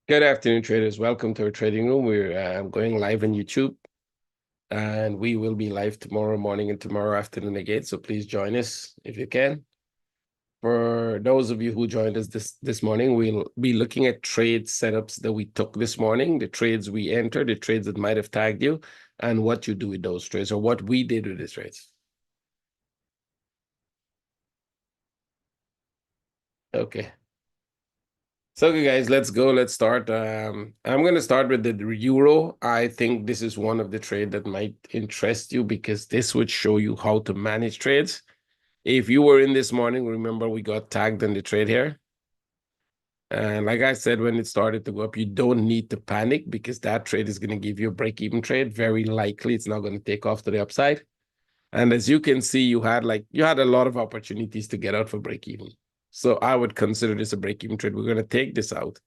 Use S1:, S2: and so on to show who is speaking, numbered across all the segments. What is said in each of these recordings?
S1: Good afternoon, traders. Welcome to our trading room. We're going live on YouTube, and we will be live tomorrow morning and tomorrow afternoon again. So please join us if you can. For those of you who joined us this morning, we'll be looking at trade setups that we took this morning, the trades we entered, the trades that might have tagged you, and what you do with those trades or what we did with these trades. Okay. So, okay, guys, let's go. Let's start. I'm going to start with the euro. I think this is one of the trade that might interest you because this would show you how to manage trades. If you were in this morning, remember we got tagged in the trade here. And like I said, when it started to go up, you don't need to panic because that trade is going to give you a break-even trade. Very likely it's not going to take off to the upside. And as you can see, you had a lot of opportunities to get out for break-even. So I would consider this a break-even trade. We're going to take this out.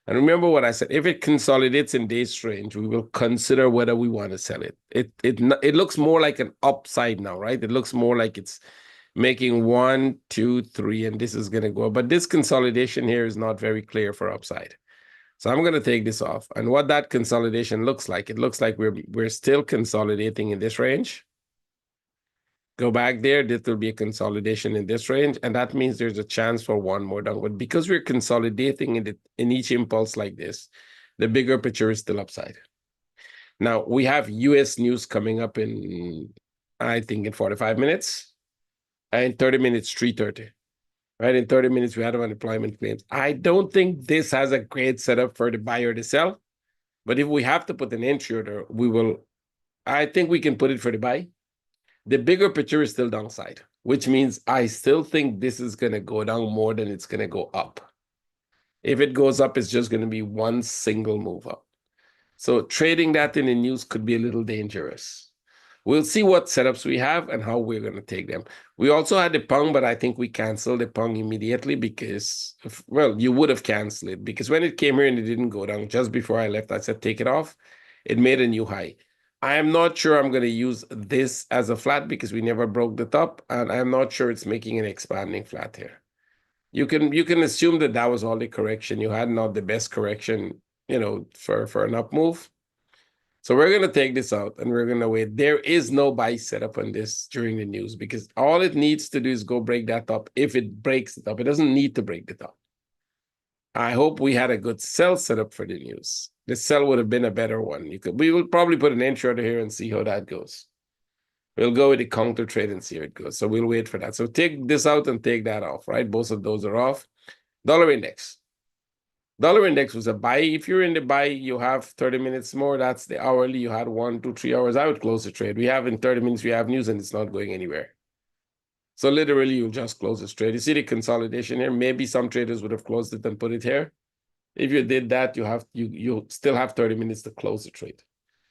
S1: And remember what I said, if it consolidates in this range, we will consider whether we want to sell it. It looks more like an upside now, right? It looks more like it's making 1, 2, 3, and this is going to go. But this consolidation here is not very clear for upside. So I'm going to take this off. And what that consolidation looks like, it looks like we're still consolidating in this range. Go back there, this will be a consolidation in this range, and that means there's a chance for one more downward. Because we're consolidating in each impulse like this, the bigger picture is still upside. Now, we have US news coming up in, I think, in 45 minutes. In 30 minutes, 3:30. Right, in 30 minutes, we had unemployment claims. I don't think this has a great setup for the buyer to sell, but if we have to put an entry order, I think we can put it for the buy. The bigger picture is still downside, which means I still think this is going to go down more than it's going to go up. If it goes up, it's just going to be one single move up. So trading that in the news could be a little dangerous. We'll see what setups we have and how we're going to take them. We also had the pound, but I think we canceled the pound immediately because, well, you would have canceled it because when it came here and it didn't go down, just before I left, I said, take it off. It made a new high. I am not sure I'm going to use this as a flat because we never broke the top, and I'm not sure it's making an expanding flat here. You can assume that that was all the correction. You had not the best correction, for an up move. So we're going to take this out and we're going to wait. There is no buy setup on this during the news because all it needs to do is go break that up. If it breaks the top, it doesn't need to break the top. I hope we had a good sell setup for the news. The sell would have been a better one. We will probably put an entry order here and see how that goes. We'll go with the counter trade and see how it goes. So we'll wait for that. So take this out and take that off, right? Both of those are off. Dollar index. Dollar index was a buy. If you're in the buy, you have 30 minutes more. That's the hourly. You had 1, 2, 3 hours. I would close the trade. We have in 30 minutes, we have news and it's not going anywhere. So literally, you'll just close this trade. You see the consolidation here? Maybe some traders would have closed it and put it here. If you did that, you still have 30 minutes to close the trade.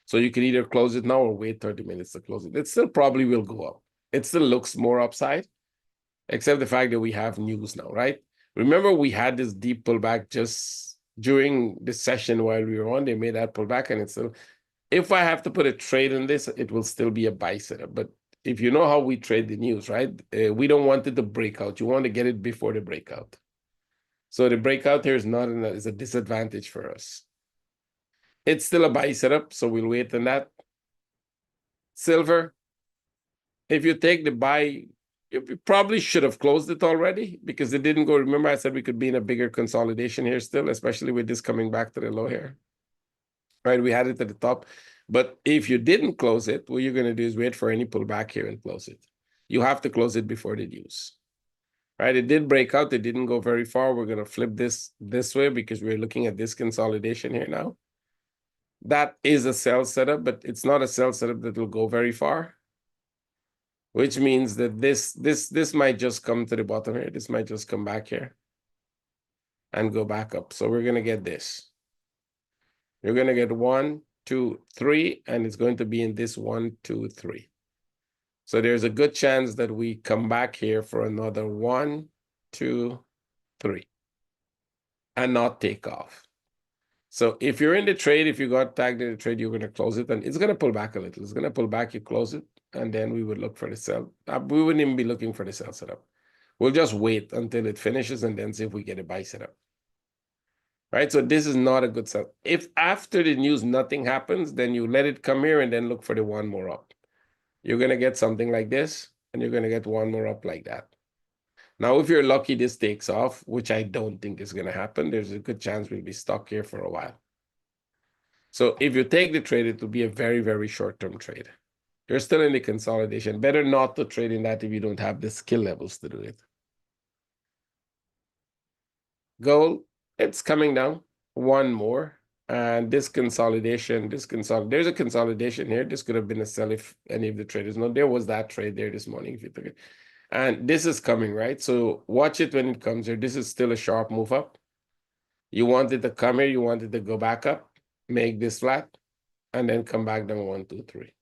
S1: So you can either close it now or wait 30 minutes to close it. It still probably will go up. It still looks more upside, except the fact that we have news now, right? Remember, we had this deep pullback just during the session while we were on. They made that pullback, and it's still. If I have to put a trade on this, it will still be a buy setup. But if you know how we trade the news, right? We don't want it to break out. You want to get it before the breakout. So the breakout here is a disadvantage for us. It's still a buy setup, so we'll wait on that. Silver. If you take the buy, you probably should have closed it already because it didn't go. Remember, I said we could be in a bigger consolidation here still, especially with this coming back to the low here. Right, we had it at the top. But if you didn't close it, what you're going to do is wait for any pullback here and close it. You have to close it before the news. Right, it did break out. It didn't go very far. We're going to flip this way because we're looking at this consolidation here now. That is a sell setup, but it's not a sell setup that will go very far. Which means that this might just come to the bottom here. This might just come back here and go back up. So we're going to get this. You're going to get 1, 2, 3, and it's going to be in this 1, 2, 3. So there's a good chance that we come back here for another 1, 2, 3 and not take off. So if you're in the trade, if you got tagged in the trade, you're going to close it and it's going to pull back a little. It's going to pull back, you close it, and then we would look for the sell. We wouldn't even be looking for the sell setup. We'll just wait until it finishes and then see if we get a buy setup. right? So this is not a good sell. If after the news nothing happens, then you let it come here and then look for the one more up. You're going to get something like this, and you're going to get one more up like that. Now, if you're lucky, this takes off, which I don't think is going to happen. There's a good chance we'll be stuck here for a while. So if you take the trade, it will be a very, very short-term trade. You're still in the consolidation. Better not to trade in that if you don't have the skill levels to do it. Gold, it's coming down. One more. And this consolidation, there's a consolidation here. This could have been a sell if any of the traders know. There was that trade there this morning if you took it. And this is coming, right? So watch it when it comes here. This is still a sharp move up. You want it to come here. You want it to go back up, make this flat, and then come back down 1, 2, 3.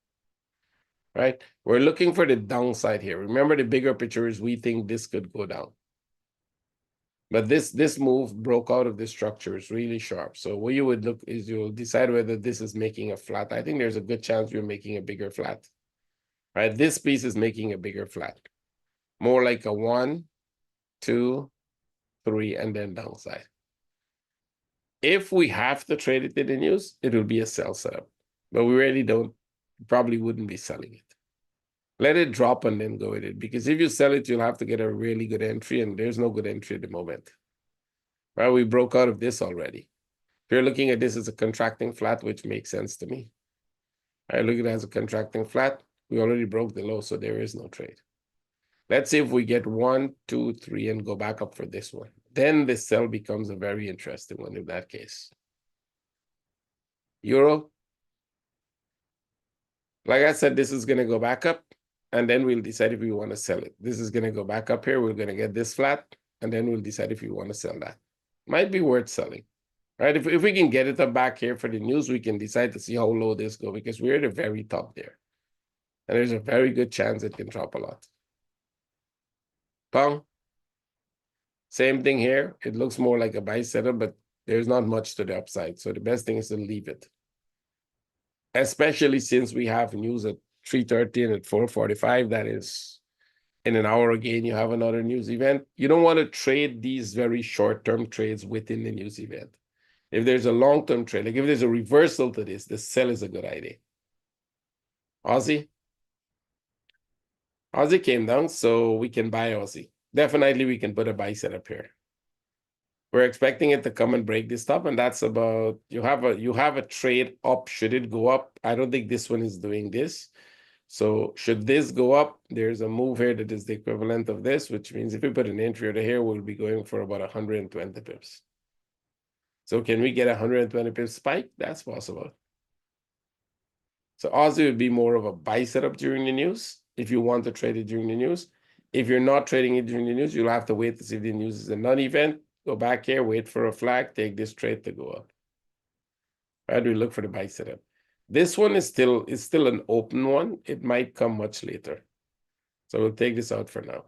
S1: Right? We're looking for the downside here. Remember, the bigger picture is we think this could go down. But this move broke out of this structure. It's really sharp. So what you would look is you'll decide whether this is making a flat. I think there's a good chance you're making a bigger flat. Right? This piece is making a bigger flat. More like a 1, 2, 3, and then downside. If we have to trade it in the news, it will be a sell setup. But we really probably wouldn't be selling it. Let it drop and then go with it. Because if you sell it, you'll have to get a really good entry, and there's no good entry at the moment. Right? We broke out of this already. If you're looking at this as a contracting flat, which makes sense to me. I look at it as a contracting flat. We already broke the low, so there is no trade. Let's see if we get 1, 2, 3 and go back up for this one. Then the sell becomes a very interesting one in that case. Euro. Like I said, this is going to go back up, and then we'll decide if we want to sell it. This is going to go back up here. We're going to get this flat, and then we'll decide if we want to sell that. Might be worth selling. Right? If we can get it up back here for the news, we can decide to see how low this go, because we're at the very top there. And there's a very good chance it can drop a lot. Pong. Same thing here. It looks more like a buy setup, but there's not much to the upside. So the best thing is to leave it. Especially since we have news at 3:30 and at 4:45. That is in an hour again, you have another news event. You don't want to trade these very short-term trades within the news event. If there's a long-term trade, like if there's a reversal to this, the sell is a good idea. Aussie. Aussie came down, so we can buy Aussie. Definitely, we can put a buy setup here. We're expecting it to come and break this top, and that's about, you have a trade up. Should it go up? I don't think this one is doing this. So should this go up, there's a move here that is the equivalent of this, which means if we put an entry over here, we'll be going for about 120 pips. So can we get 120 pips spike? That's possible. So Aussie would be more of a buy setup during the news if you want to trade it during the news. If you're not trading it during the news, you'll have to wait to see if the news is a non-event. Go back here, wait for a flag, take this trade to go up. Right? We look for the buy setup. This one is still an open one. It might come much later. So we'll take this out for now.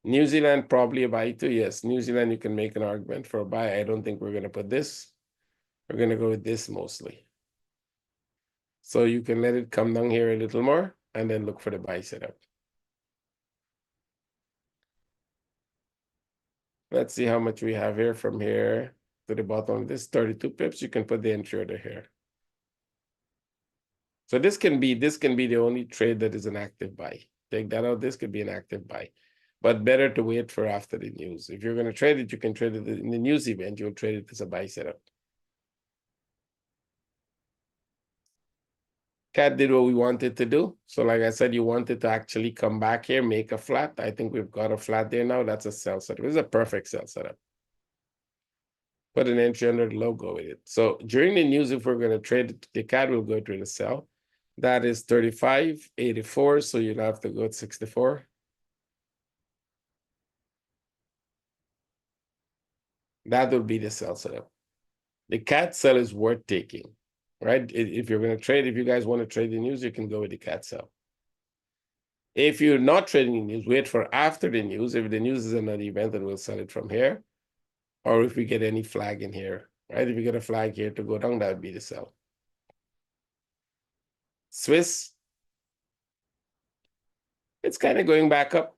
S1: New Zealand, probably a buy too. Yes, New Zealand, you can make an argument for a buy. I don't think we're going to put this. We're going to go with this mostly. So you can let it come down here a little more and then look for the buy setup. Let's see how much we have here from here to the bottom of this 32 pips. You can put the entry order here. So this can be the only trade that is an active buy. Take that out. This could be an active buy, but better to wait for after the news. If you're going to trade it, you can trade it in the news event. You'll trade it as a buy setup. Cat did what we wanted to do. So like I said, you wanted to actually come back here, make a flat. I think we've got a flat there now. That's a sell setup. This is a perfect sell setup. Put an entry under the logo with it. So during the news, if we're going to trade it, the cat will go through the sell. That is 35.84. So you'll have to go at 64. That would be the sell setup. The cat sell is worth taking, right? If you're going to trade, if you guys want to trade the news, you can go with the cat sell. If you're not trading the news, wait for after the news. If the news is another event, then we'll sell it from here. Or if we get any flag in here, right? If you get a flag here to go down, that would be the sell. Swiss, it's kind of going back up.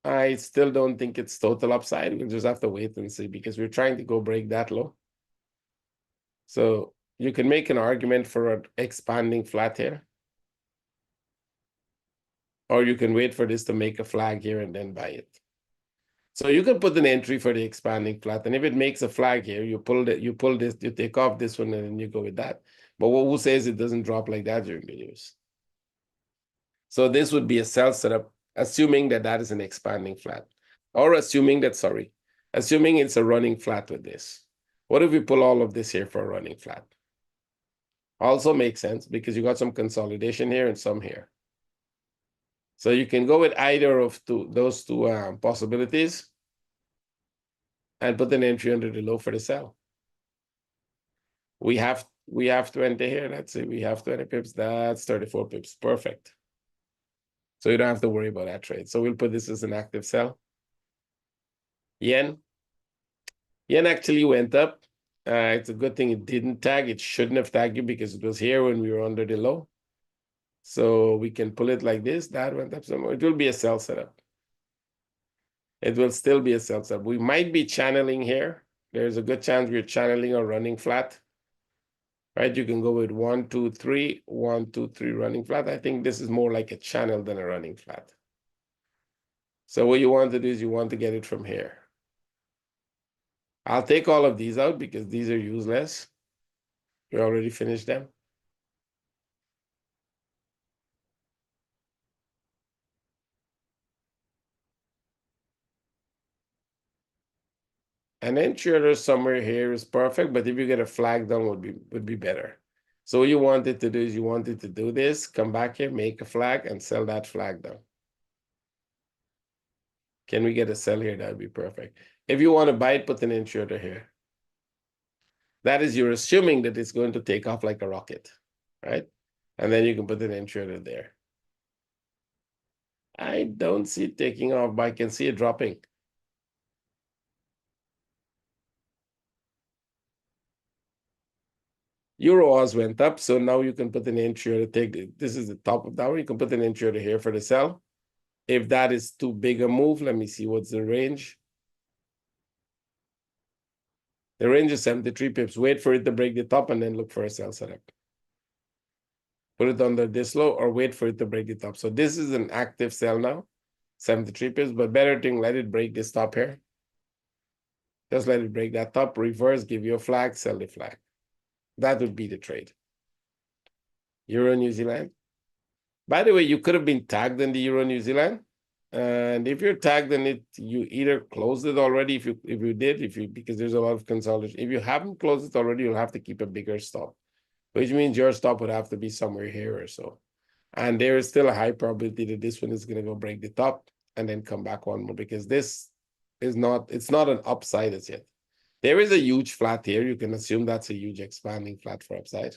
S1: I still don't think it's total upside. We'll just have to wait and see because we're trying to go break that low. So you can make an argument for an expanding flat here. Or you can wait for this to make a flag here and then buy it. So you can put an entry for the expanding flat. And if it makes a flag here, you pull this, you take off this one, and then you go with that. But who says it doesn't drop like that during the news? So this would be a sell setup, assuming that that is an expanding flat. Or assuming it's a running flat with this. What if we pull all of this here for a running flat? Also makes sense because you got some consolidation here and some here. So you can go with either of those two possibilities and put an entry under the low for the sell. We have to enter here. Let's see, we have 20 pips. That's 34 pips. Perfect. So you don't have to worry about that trade. So we'll put this as an active sell. Yen. Yen actually went up. It's a good thing it didn't tag. It shouldn't have tagged you because it was here when we were under the low. So we can pull it like this. That went up some more. It will be a sell setup. It will still be a sell setup. We might be channeling here. There's a good chance we're channeling or running flat. Right? You can go with 1, 2, 3, 1, 2, 3 running flat. I think this is more like a channel than a running flat. So what you want to do is you want to get it from here. I'll take all of these out because these are useless. We already finished them. An entry order somewhere here is perfect, but if you get a flag down would be better. So what you wanted to do is you wanted to do this, come back here, make a flag, and sell that flag down. Can we get a sell here? That would be perfect. If you want to buy it, put an entry order here. That is, you're assuming that it's going to take off like a rocket, right? And then you can put an entry order there. I don't see it taking off, but I can see it dropping. Euro Oz went up, so now you can put an entry order. This is the top of that one. You can put an entry order here for the sell. If that is too big a move, let me see what's the range. The range is 73 pips. Wait for it to break the top and then look for a sell setup. Put it under this low or wait for it to break the top. So this is an active sell now, 73 pips, but better thing, let it break this top here. Just let it break that top, reverse, give you a flag, sell the flag. That would be the trade. Euro New Zealand. By the way, you could have been tagged in the Euro New Zealand. And if you're tagged in it, you either closed it already. Because there's a lot of consolidation. If you haven't closed it already, you'll have to keep a bigger stop, which means your stop would have to be somewhere here or so. And there is still a high probability that this one is going to go break the top and then come back one more because this is it's not an upside as yet. There is a huge flat here. You can assume that's a huge expanding flat for upside.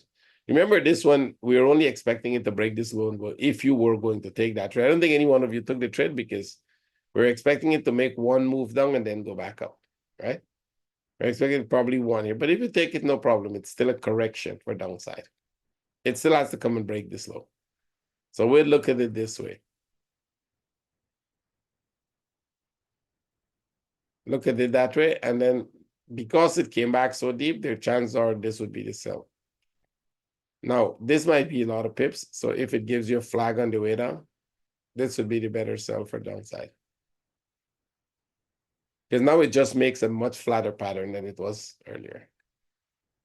S1: Remember this one, we were only expecting it to break this low and go, if you were going to take that trade. I don't think any one of you took the trade because we're expecting it to make one move down and then go back up, right? We're expecting probably one here. But if you take it, no problem. It's still a correction for downside. It still has to come and break this low. So we'll look at it this way. Look at it that way. And then because it came back so deep, their chances are this would be the sell. Now, this might be a lot of pips. So if it gives you a flag on the way down, this would be the better sell for downside. Because now it just makes a much flatter pattern than it was earlier.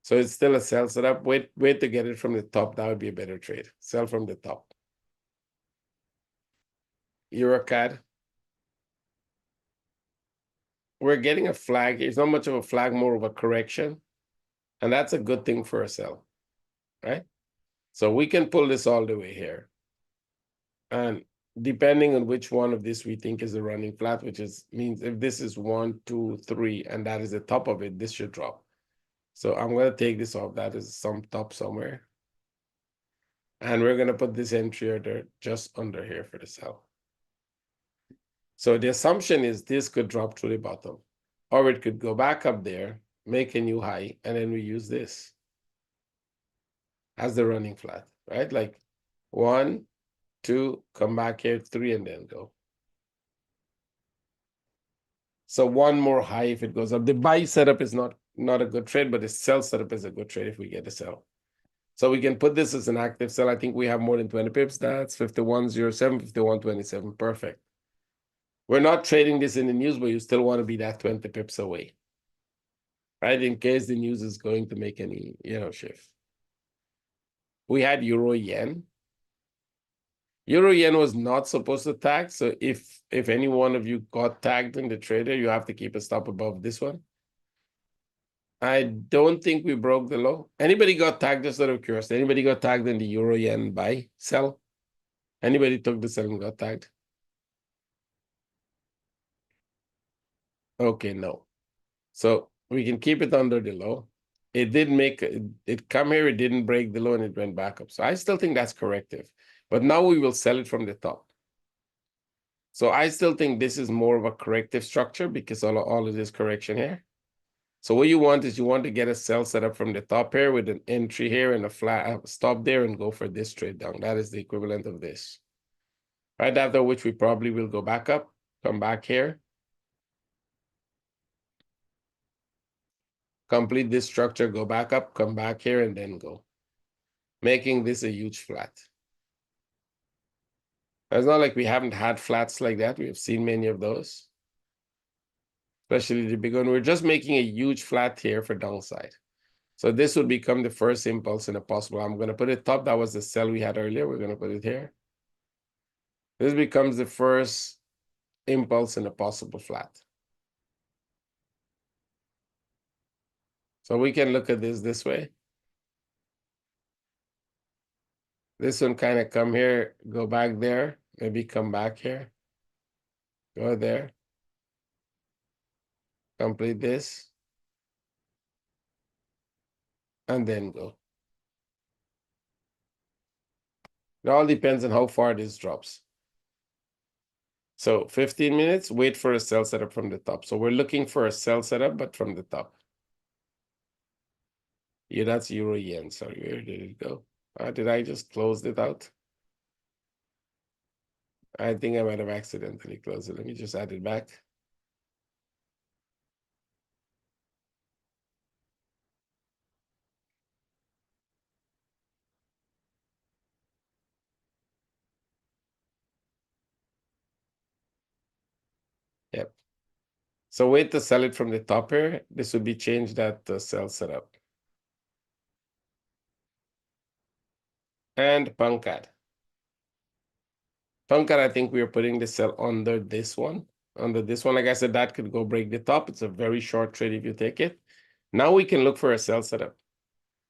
S1: So it's still a sell setup. Wait to get it from the top. That would be a better trade. Sell from the top. EuroCAD. We're getting a flag. It's not much of a flag, more of a correction. And that's a good thing for a sell, right? So we can pull this all the way here. And depending on which one of this we think is a running flat, means if this is 1, 2, 3, and that is the top of it, this should drop. So I'm going to take this off. That is some top somewhere. And we're going to put this entry order just under here for the sell. So the assumption is this could drop to the bottom, or it could go back up there, make a new high, and then we use this as the running flat, right? Like 1, 2, come back here, 3, and then go. So one more high if it goes up. The buy setup is not a good trade, but the sell setup is a good trade if we get a sell. So we can put this as an active sell. I think we have more than 20 pips. That's 51.07, 51.27. Perfect. We're not trading this in the news, but you still want to be that 20 pips away, right? In case the news is going to make any, shift. We had euro yen. Euro yen was not supposed to tag. So if any one of you got tagged in the trader, you have to keep a stop above this one. I don't think we broke the low. Anybody got tagged, just out of curiosity? Anybody got tagged in the euro yen buy, sell? Anybody took the sell and got tagged? Okay, no. So we can keep it under the low. It did make it come here, it didn't break the low and it went back up. So I still think that's corrective. But now we will sell it from the top. So I still think this is more of a corrective structure because all of this correction here. So what you want is you want to get a sell set up from the top here with an entry here and a flat stop there and go for this trade down. That is the equivalent of this. Right after which we probably will go back up, come back here. Complete this structure, go back up, come back here, and then go. Making this a huge flat. It's not like we haven't had flats like that. We have seen many of those. Especially the big one. We're just making a huge flat here for downside. So this would become the first impulse in a possible. I'm going to put it top. That was the sell we had earlier. We're going to put it here. This becomes the first impulse in a possible flat. So we can look at this way. This one kind of come here, go back there, maybe come back here, go there, complete this, and then go. It all depends on how far this drops. So 15 minutes, wait for a sell setup from the top. So we're looking for a sell setup, but from the top. Yeah, that's euro yen. Sorry, where did it go? Did I just close it out? I think I might have accidentally closed it. Let me just add it back. Yep. So wait to sell it from the top here. This would be changed at the sell setup. And Pankad. Pankad, I think we are putting the sell under this one. Under this one, like I said, that could go break the top. It's a very short trade if you take it. Now we can look for a sell setup.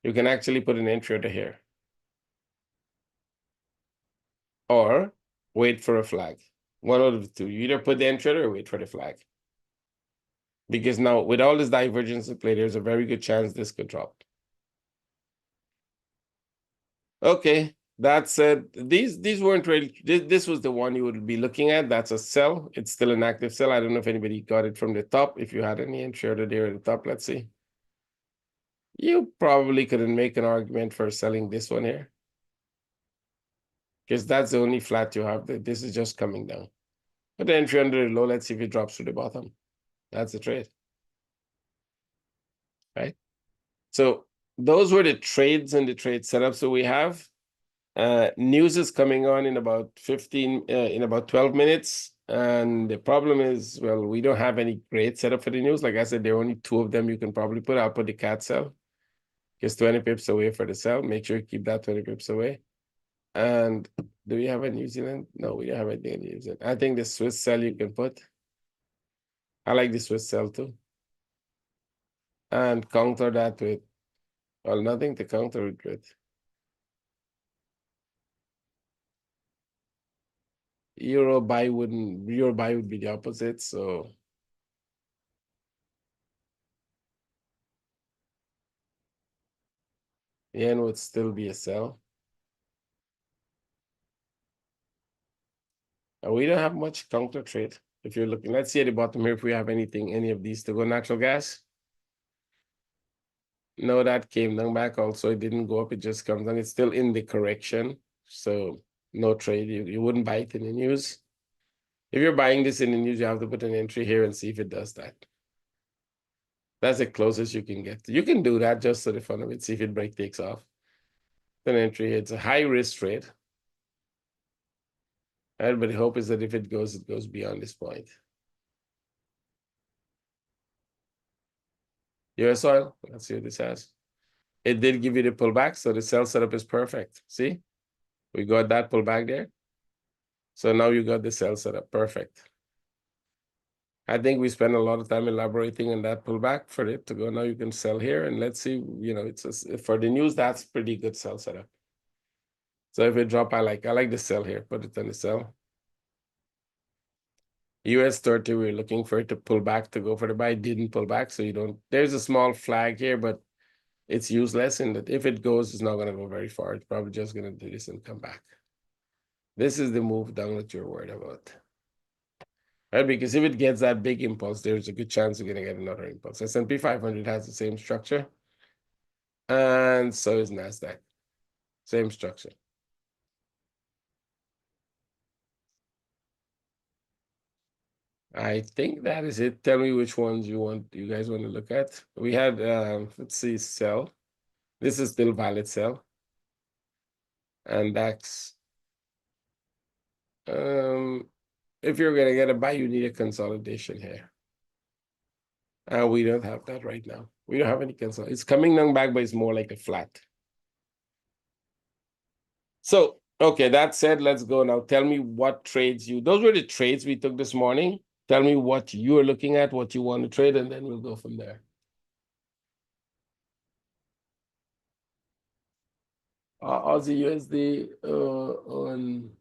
S1: You can actually put an entry over here. Or wait for a flag. One out of the two. You either put the entry or wait for the flag. Because now, with all this divergence in play, there's a very good chance this could drop. Okay, that said, these weren't really. This was the one you would be looking at. That's a sell. It's still an active sell. I don't know if anybody got it from the top. If you had any entry over there at the top, let's see. You probably couldn't make an argument for selling this one here. Because that's the only flat you have. This is just coming down. Put the entry under the low. Let's see if it drops to the bottom. That's the trade. Right? So those were the trades and the trade setups that we have. News is coming on in about 12 minutes. And the problem is, well, we don't have any great setup for the news. Like I said, there are only two of them you can probably put. I'll put the cat sell. Just 20 pips away for the sell. Make sure you keep that 20 pips away. And do we have a New Zealand? No, we don't have anything in New Zealand. I think the Swiss sell you can put. I like the Swiss sell too. And counter that with, well, nothing to counter it with. Euro buy would be the opposite. So yen would still be a sell. And we don't have much counter trade. If you're looking, let's see at the bottom here if we have anything, any of these to go. Natural gas. No, that came down back also. It didn't go up, it just comes down. It's still in the correction. So no trade. You wouldn't buy it in the news. If you're buying this in the news, you have to put an entry here and see if it does that. That's the closest you can get. You can do that just for the fun of it, see if it break takes off. An entry, it's a high risk trade. Right? But the hope is that if it goes beyond this point. US oil, let's see what this has. It did give you the pullback, so the sell setup is perfect. See? We got that pullback there. So now you got the sell setup. Perfect. I think we spent a lot of time elaborating on that pullback for it to go. Now you can sell here, and let's see, it's for the news, that's pretty good sell setup. So if it drop, I like the sell here. Put it on the sell. US 30, we're looking for it to pull back to go for the buy. Didn't pull back, so you don't. There's a small flag here, but it's useless in that if it goes, it's not going to go very far. It's probably just going to do this and come back. This is the move down that you're worried about. Right? Because if it gets that big impulse, there's a good chance you're going to get another impulse. S&P 500 has the same structure. And so is NASDAQ. Same structure. I think that is it. Tell me which ones you guys want to look at. We had, let's see, sell. This is still valid sell. And DAX. If you're going to get a buy, you need a consolidation here. We don't have that right now. We don't have any consolidation. It's coming down back, but it's more like a flat. So, okay, that said, let's go now. Tell me what trades those were the trades we took this morning. Tell me what you're looking at, what you want to trade, and then we'll go from there. Aussie USD on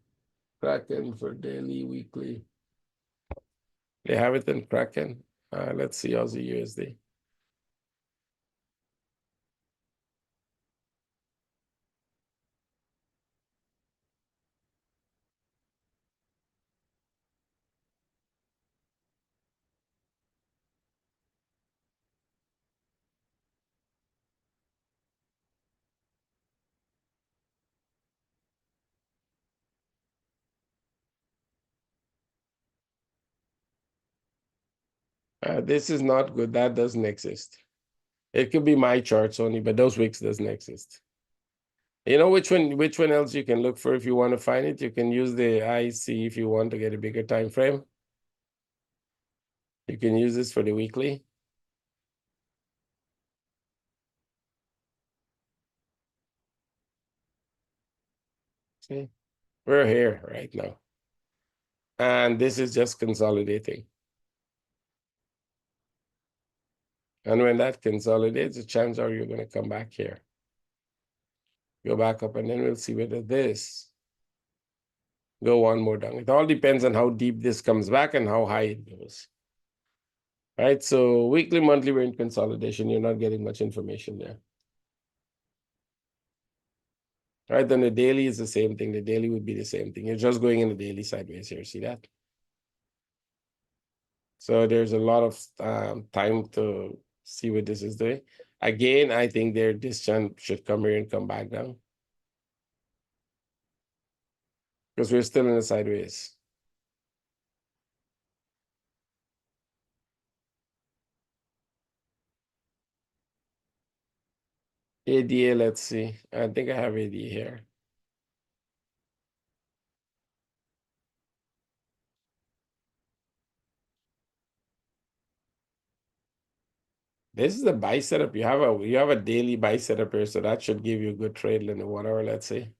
S1: Kraken for daily, weekly. They have it in Kraken. Let's see Aussie USD. This is not good. That doesn't exist. It could be my charts only, but those wicks doesn't exist. You know which one else you can look for if you want to find it? You can use the IC if you want to get a bigger time frame. You can use this for the weekly. See, we're here right now. And this is just consolidating. And when that consolidates, the chances are you're going to come back here. Go back up, and then we'll see whether this go one more down. It all depends on how deep this comes back and how high it goes. Right? So weekly, monthly, we're in consolidation. You're not getting much information there. Right? Then the daily is the same thing. The daily would be the same thing. You're just going in the daily sideways here. See that? So there's a lot of time to see what this is doing. Again, I think this chant should come here and come back down. Because we're still in the sideways. ADA, let's see. I think I have ADA here. This is a buy setup. You have a daily buy setup here, so that should give you a good trade in the 1 hour, let's say.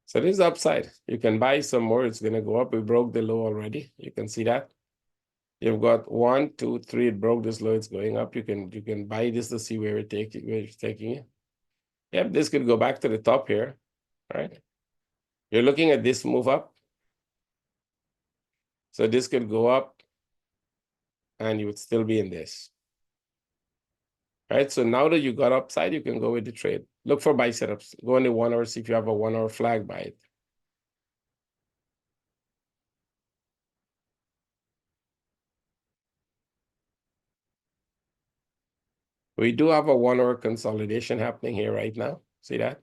S1: So this is upside. You can buy some more. It's gonna go up. We broke the low already. You can see that. You've got 1, 2, 3. It broke this low. It's going up. You can buy this to see where it's taking it. Yep, this could go back to the top here, right? You're looking at this move up. So this could go up, and you would still be in this. Right? So now that you got upside, you can go with the trade. Look for buy setups. Go on the 1 hour, see if you have a 1 hour flag by it. We do have a 1 hour consolidation happening here right now. See that?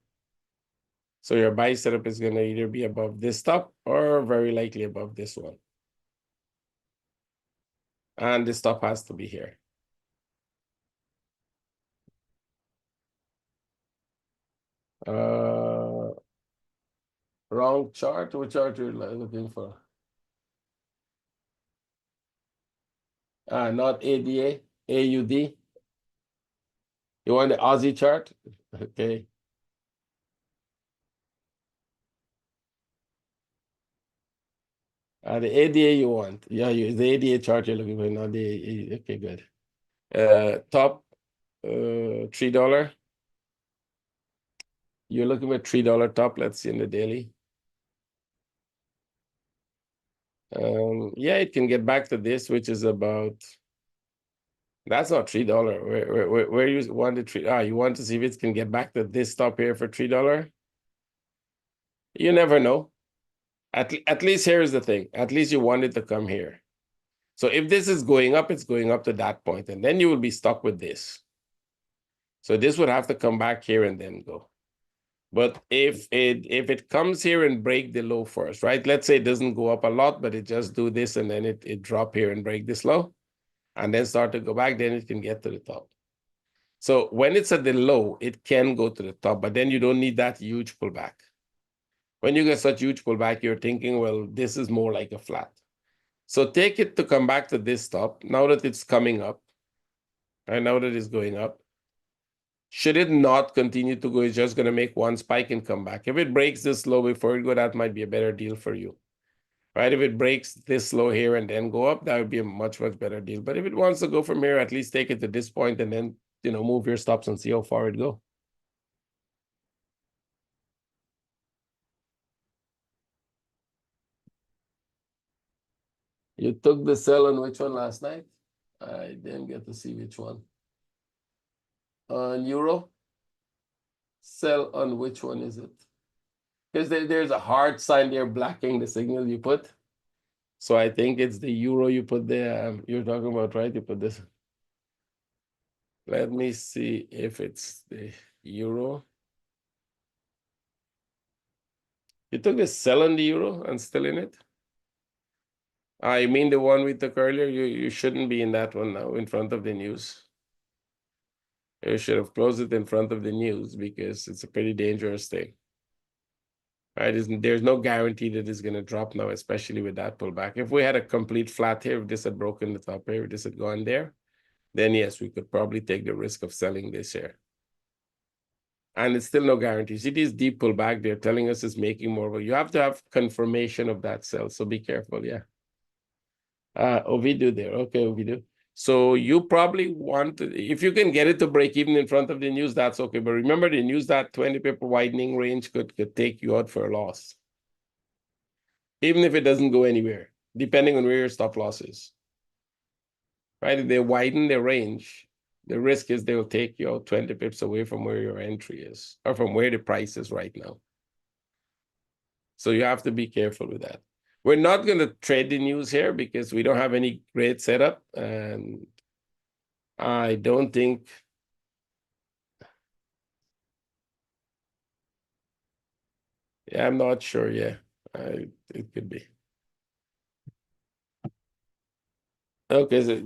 S1: So your buy setup is going to either be above this top or very likely above this one. And this top has to be here. Wrong chart. Which chart you're looking for? Not ADA, AUD. You want the Aussie chart? Okay. The ADA you want. Yeah, the ADA chart you're looking for, not the okay, good. Top $3. You're looking at $3 top. Let's see in the daily. Yeah, it can get back to this, which is about. That's not $3. Where you want to you want to see if it can get back to this top here for $3? You never know. At least here's the thing. At least you want it to come here. So if this is going up, it's going up to that point, and then you will be stuck with this. So this would have to come back here and then go. But if it comes here and break the low first, right? Let's say it doesn't go up a lot, but it just do this and then it drop here and break this low, and then start to go back, then it can get to the top. So when it's at the low, it can go to the top, but then you don't need that huge pullback. When you get such huge pullback, you're thinking, well, this is more like a flat. So take it to come back to this top. Now that it's coming up, and now that it's going up, should it not continue to go, it's just going to make one spike and come back. If it breaks this low before it go, that might be a better deal for you. Right? If it breaks this low here and then go up, that would be a much, much better deal. But if it wants to go from here, at least take it to this point and then, move your stops and see how far it go. You took the sell on which one last night? I didn't get to see which one. On euro? Sell on which one is it? Because there's a hard sign there blocking the signal you put. So I think it's the euro you put there. You're talking about, right? You put this. Let me see if it's the euro. You took the sell on the euro and still in it? I mean the one we took earlier. You shouldn't be in that one now in front of the news. You should have closed it in front of the news because it's a pretty dangerous thing. Right? There's no guarantee that it's going to drop now, especially with that pullback. If we had a complete flat here, if this had broken the top here, if this had gone there, then yes, we could probably take the risk of selling this here. And it's still no guarantee. See these deep pullback, they're telling us it's making more, but you have to have confirmation of that sell. So be careful, yeah. Ovidio there. Okay, Ovidio. So you probably want to, if you can get it to break even in front of the news, that's okay. But remember, the news, that 20 pip widening range could take you out for a loss. Even if it doesn't go anywhere, depending on where your stop loss is. Right? If they widen the range, the risk is they'll take you out 20 pips away from where your entry is, or from where the price is right now. So you have to be careful with that. We're not going to trade the news here because we don't have any great setup. And I don't think. Yeah, I'm not sure. Yeah, it could be. Okay, so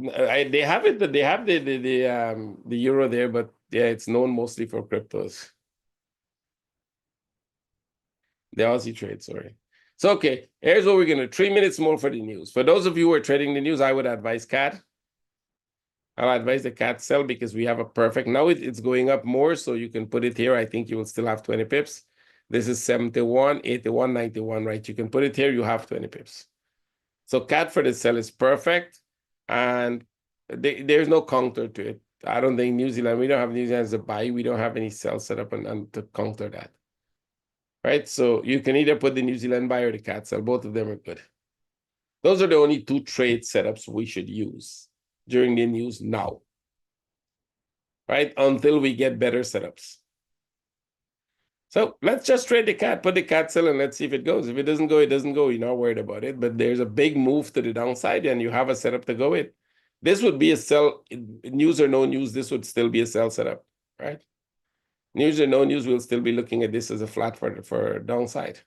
S1: they have it. They have the euro there, but yeah, it's known mostly for cryptos. The Aussie trade, sorry. So okay, here's what we're gonna 3 minutes more for the news. For those of you who are trading the news, I would advise CAD. I'll advise the CAD sell because we have a perfect. Now it's going up more, so you can put it here. I think you will still have 20 pips. This is 71, 81, 91, right? You can put it here, you have 20 pips. So CAD for the sell is perfect. And there's no counter to it. I don't think New Zealand, we don't have New Zealand as a buy. We don't have any sell set up and to counter that. Right? So you can either put the New Zealand buy or the CAD sell. Both of them are good. Those are the only two trade setups we should use during the news now. Right? Until we get better setups. So let's just trade the CAD, put the CAD sell, and let's see if it goes. If it doesn't go, it doesn't go. You're not worried about it. But there's a big move to the downside, and you have a setup to go with. This would be a sell, news or no news, this would still be a sell setup, right? News or no news, we'll still be looking at this as a flat for downside.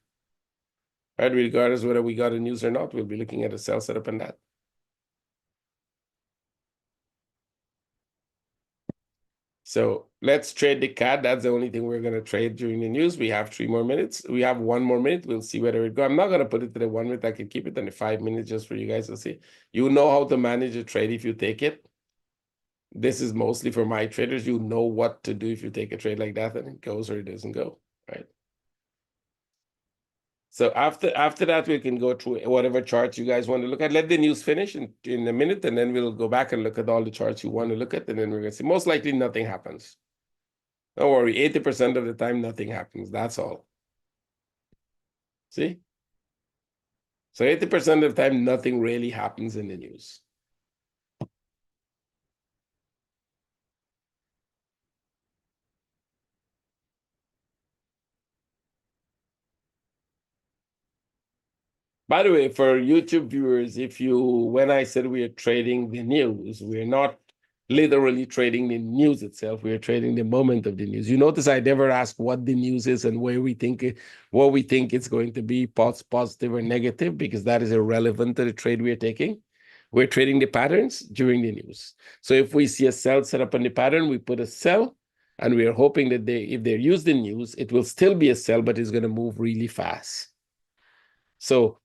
S1: Right, regardless whether we got a news or not, we'll be looking at a sell setup and that. So let's trade the CAD. That's the only thing we're going to trade during the news. We have 3 more minutes. We have 1 more minute. We'll see whether it goes. I'm not going to put it to the 1 minute. I can keep it in the 5 minutes just for you guys to see. You know how to manage a trade if you take it. This is mostly for my traders. You know what to do if you take a trade like that and it goes or it doesn't go, right? So after that, we can go through whatever charts you guys want to look at. Let the news finish in a minute, and then we'll go back and look at all the charts you want to look at, and then we're going to see. Most likely nothing happens. Don't worry, 80% of the time, nothing happens. That's all. See? So 80% of the time, nothing really happens in the news. By the way, for YouTube viewers, when I said we are trading the news, we're not literally trading the news itself. We're trading the moment of the news. You notice I never ask what the news is and what we think it's going to be, positive or negative, because that is irrelevant to the trade we're taking. We're trading the patterns during the news. So if we see a sell set up on the pattern, we put a sell, and we are hoping that if they use the news, it will still be a sell, but it's going to move really fast. So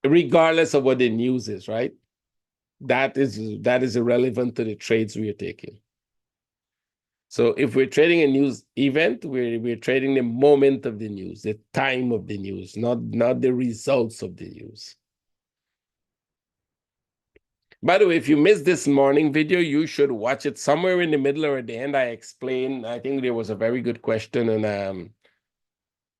S1: regardless of what the news is, right? That is irrelevant to the trades we are taking. So if we're trading a news event, we're trading the moment of the news, the time of the news, not the results of the news. By the way, if you missed this morning video, you should watch it somewhere in the middle or at the end. I think there was a very good question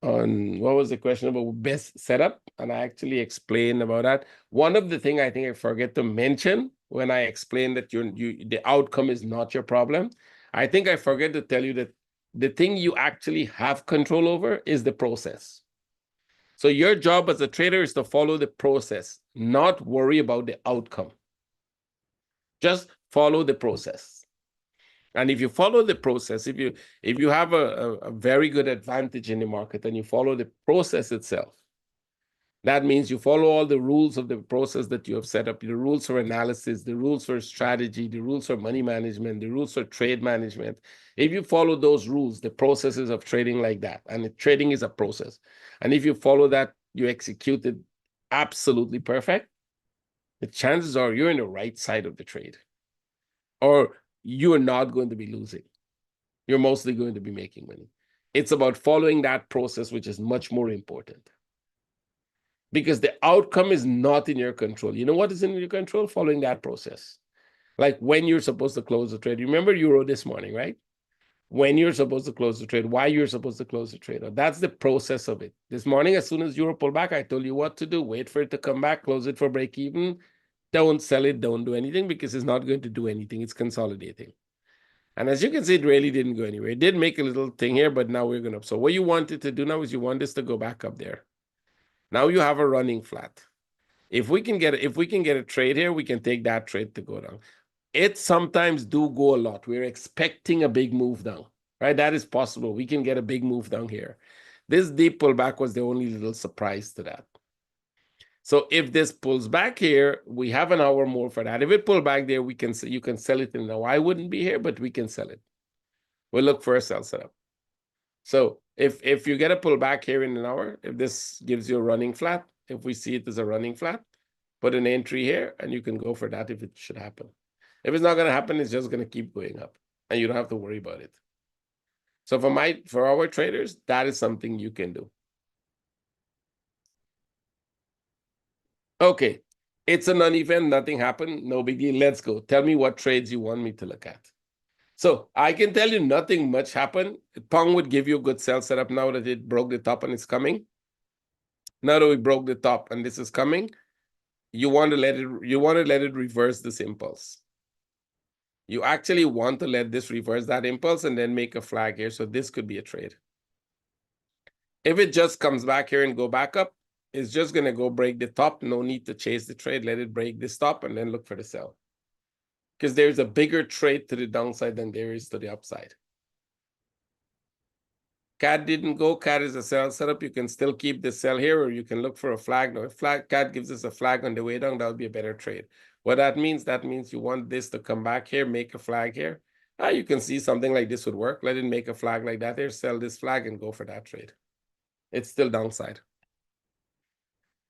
S1: on what was the question about best setup, and I actually explained about that. One of the thing I think I forget to mention when I explained that the outcome is not your problem, I think I forget to tell you that the thing you actually have control over is the process. So your job as a trader is to follow the process, not worry about the outcome. Just follow the process. And if you follow the process, if you have a very good advantage in the market and you follow the process itself, that means you follow all the rules of the process that you have set up, the rules for analysis, the rules for strategy, the rules for money management, the rules for trade management. If you follow those rules, the processes of trading like that, and trading is a process. And if you follow that, you execute it absolutely perfect, the chances are you're in the right side of the trade. Or you're not going to be losing. You're mostly going to be making money. It's about following that process, which is much more important. Because the outcome is not in your control. You know what is in your control? Following that process. Like when you're supposed to close the trade. You remember Euro this morning, right? When you're supposed to close the trade, why you're supposed to close the trade. That's the process of it. This morning, as soon as Euro pulled back, I told you what to do. Wait for it to come back, close it for break even. Don't sell it, don't do anything, because it's not going to do anything. It's consolidating. And as you can see, it really didn't go anywhere. It did make a little thing here, but now we're going up. So what you wanted to do now is you want this to go back up there. Now you have a running flat. If we can get a trade here, we can take that trade to go down. It sometimes do go a lot. We're expecting a big move down, right? That is possible. We can get a big move down here. This deep pullback was the only little surprise to that. So if this pulls back here, we have an hour more for that. If it pull back there, you can sell it in now. I wouldn't be here, but we can sell it. We'll look for a sell setup. So if you get a pullback here in an hour, if this gives you a running flat, if we see it as a running flat, put an entry here and you can go for that if it should happen. If it's not going to happen, it's just going to keep going up and you don't have to worry about it. So for our traders, that is something you can do. Okay, it's a non-event, nothing happened, no big deal. Let's go. Tell me what trades you want me to look at. So I can tell you nothing much happened. Pong would give you a good sell setup now that it broke the top and it's coming. Now that we broke the top and this is coming, you want to let it reverse this impulse. You actually want to let this reverse that impulse and then make a flag here. So this could be a trade. If it just comes back here and go back up, it's just going to go break the top. No need to chase the trade. Let it break this top and then look for the sell. because there's a bigger trade to the downside than there is to the upside. CAD didn't go. CAD is a sell setup. You can still keep the sell here, or you can look for a flag. Now, if CAD gives us a flag on the way down, that would be a better trade. What that means you want this to come back here, make a flag here. You can see something like this would work. Let it make a flag like that here, sell this flag, and go for that trade. It's still downside.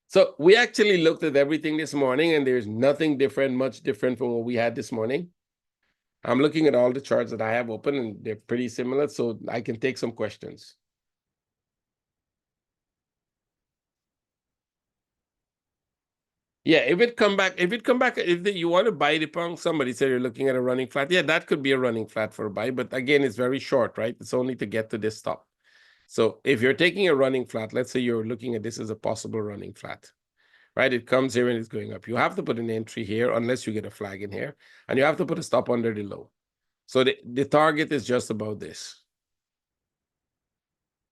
S1: So we actually looked at everything this morning, and there's nothing different, much different from what we had this morning. I'm looking at all the charts that I have open, and they're pretty similar, so I can take some questions. Yeah, if you want to buy the pound, somebody said you're looking at a running flat. Yeah, that could be a running flat for a buy, but again, it's very short, right? It's only to get to this top. So if you're taking a running flat, let's say you're looking at this as a possible running flat, right? It comes here and it's going up. You have to put an entry here unless you get a flag in here, and you have to put a stop under the low. So the target is just about this.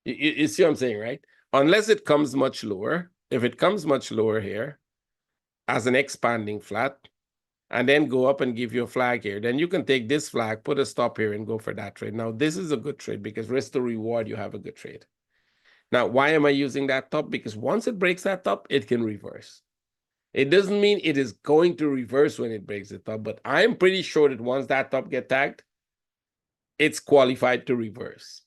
S1: You see what I'm saying, right? Unless it comes much lower. If it comes much lower here as an expanding flat, and then go up and give you a flag here, then you can take this flag, put a stop here, and go for that trade. Now, this is a good trade because risk to reward, you have a good trade. Now, why am I using that top? Because once it breaks that top, it can reverse. It doesn't mean it is going to reverse when it breaks the top, but I'm pretty sure that once that top get tagged, it's qualified to reverse.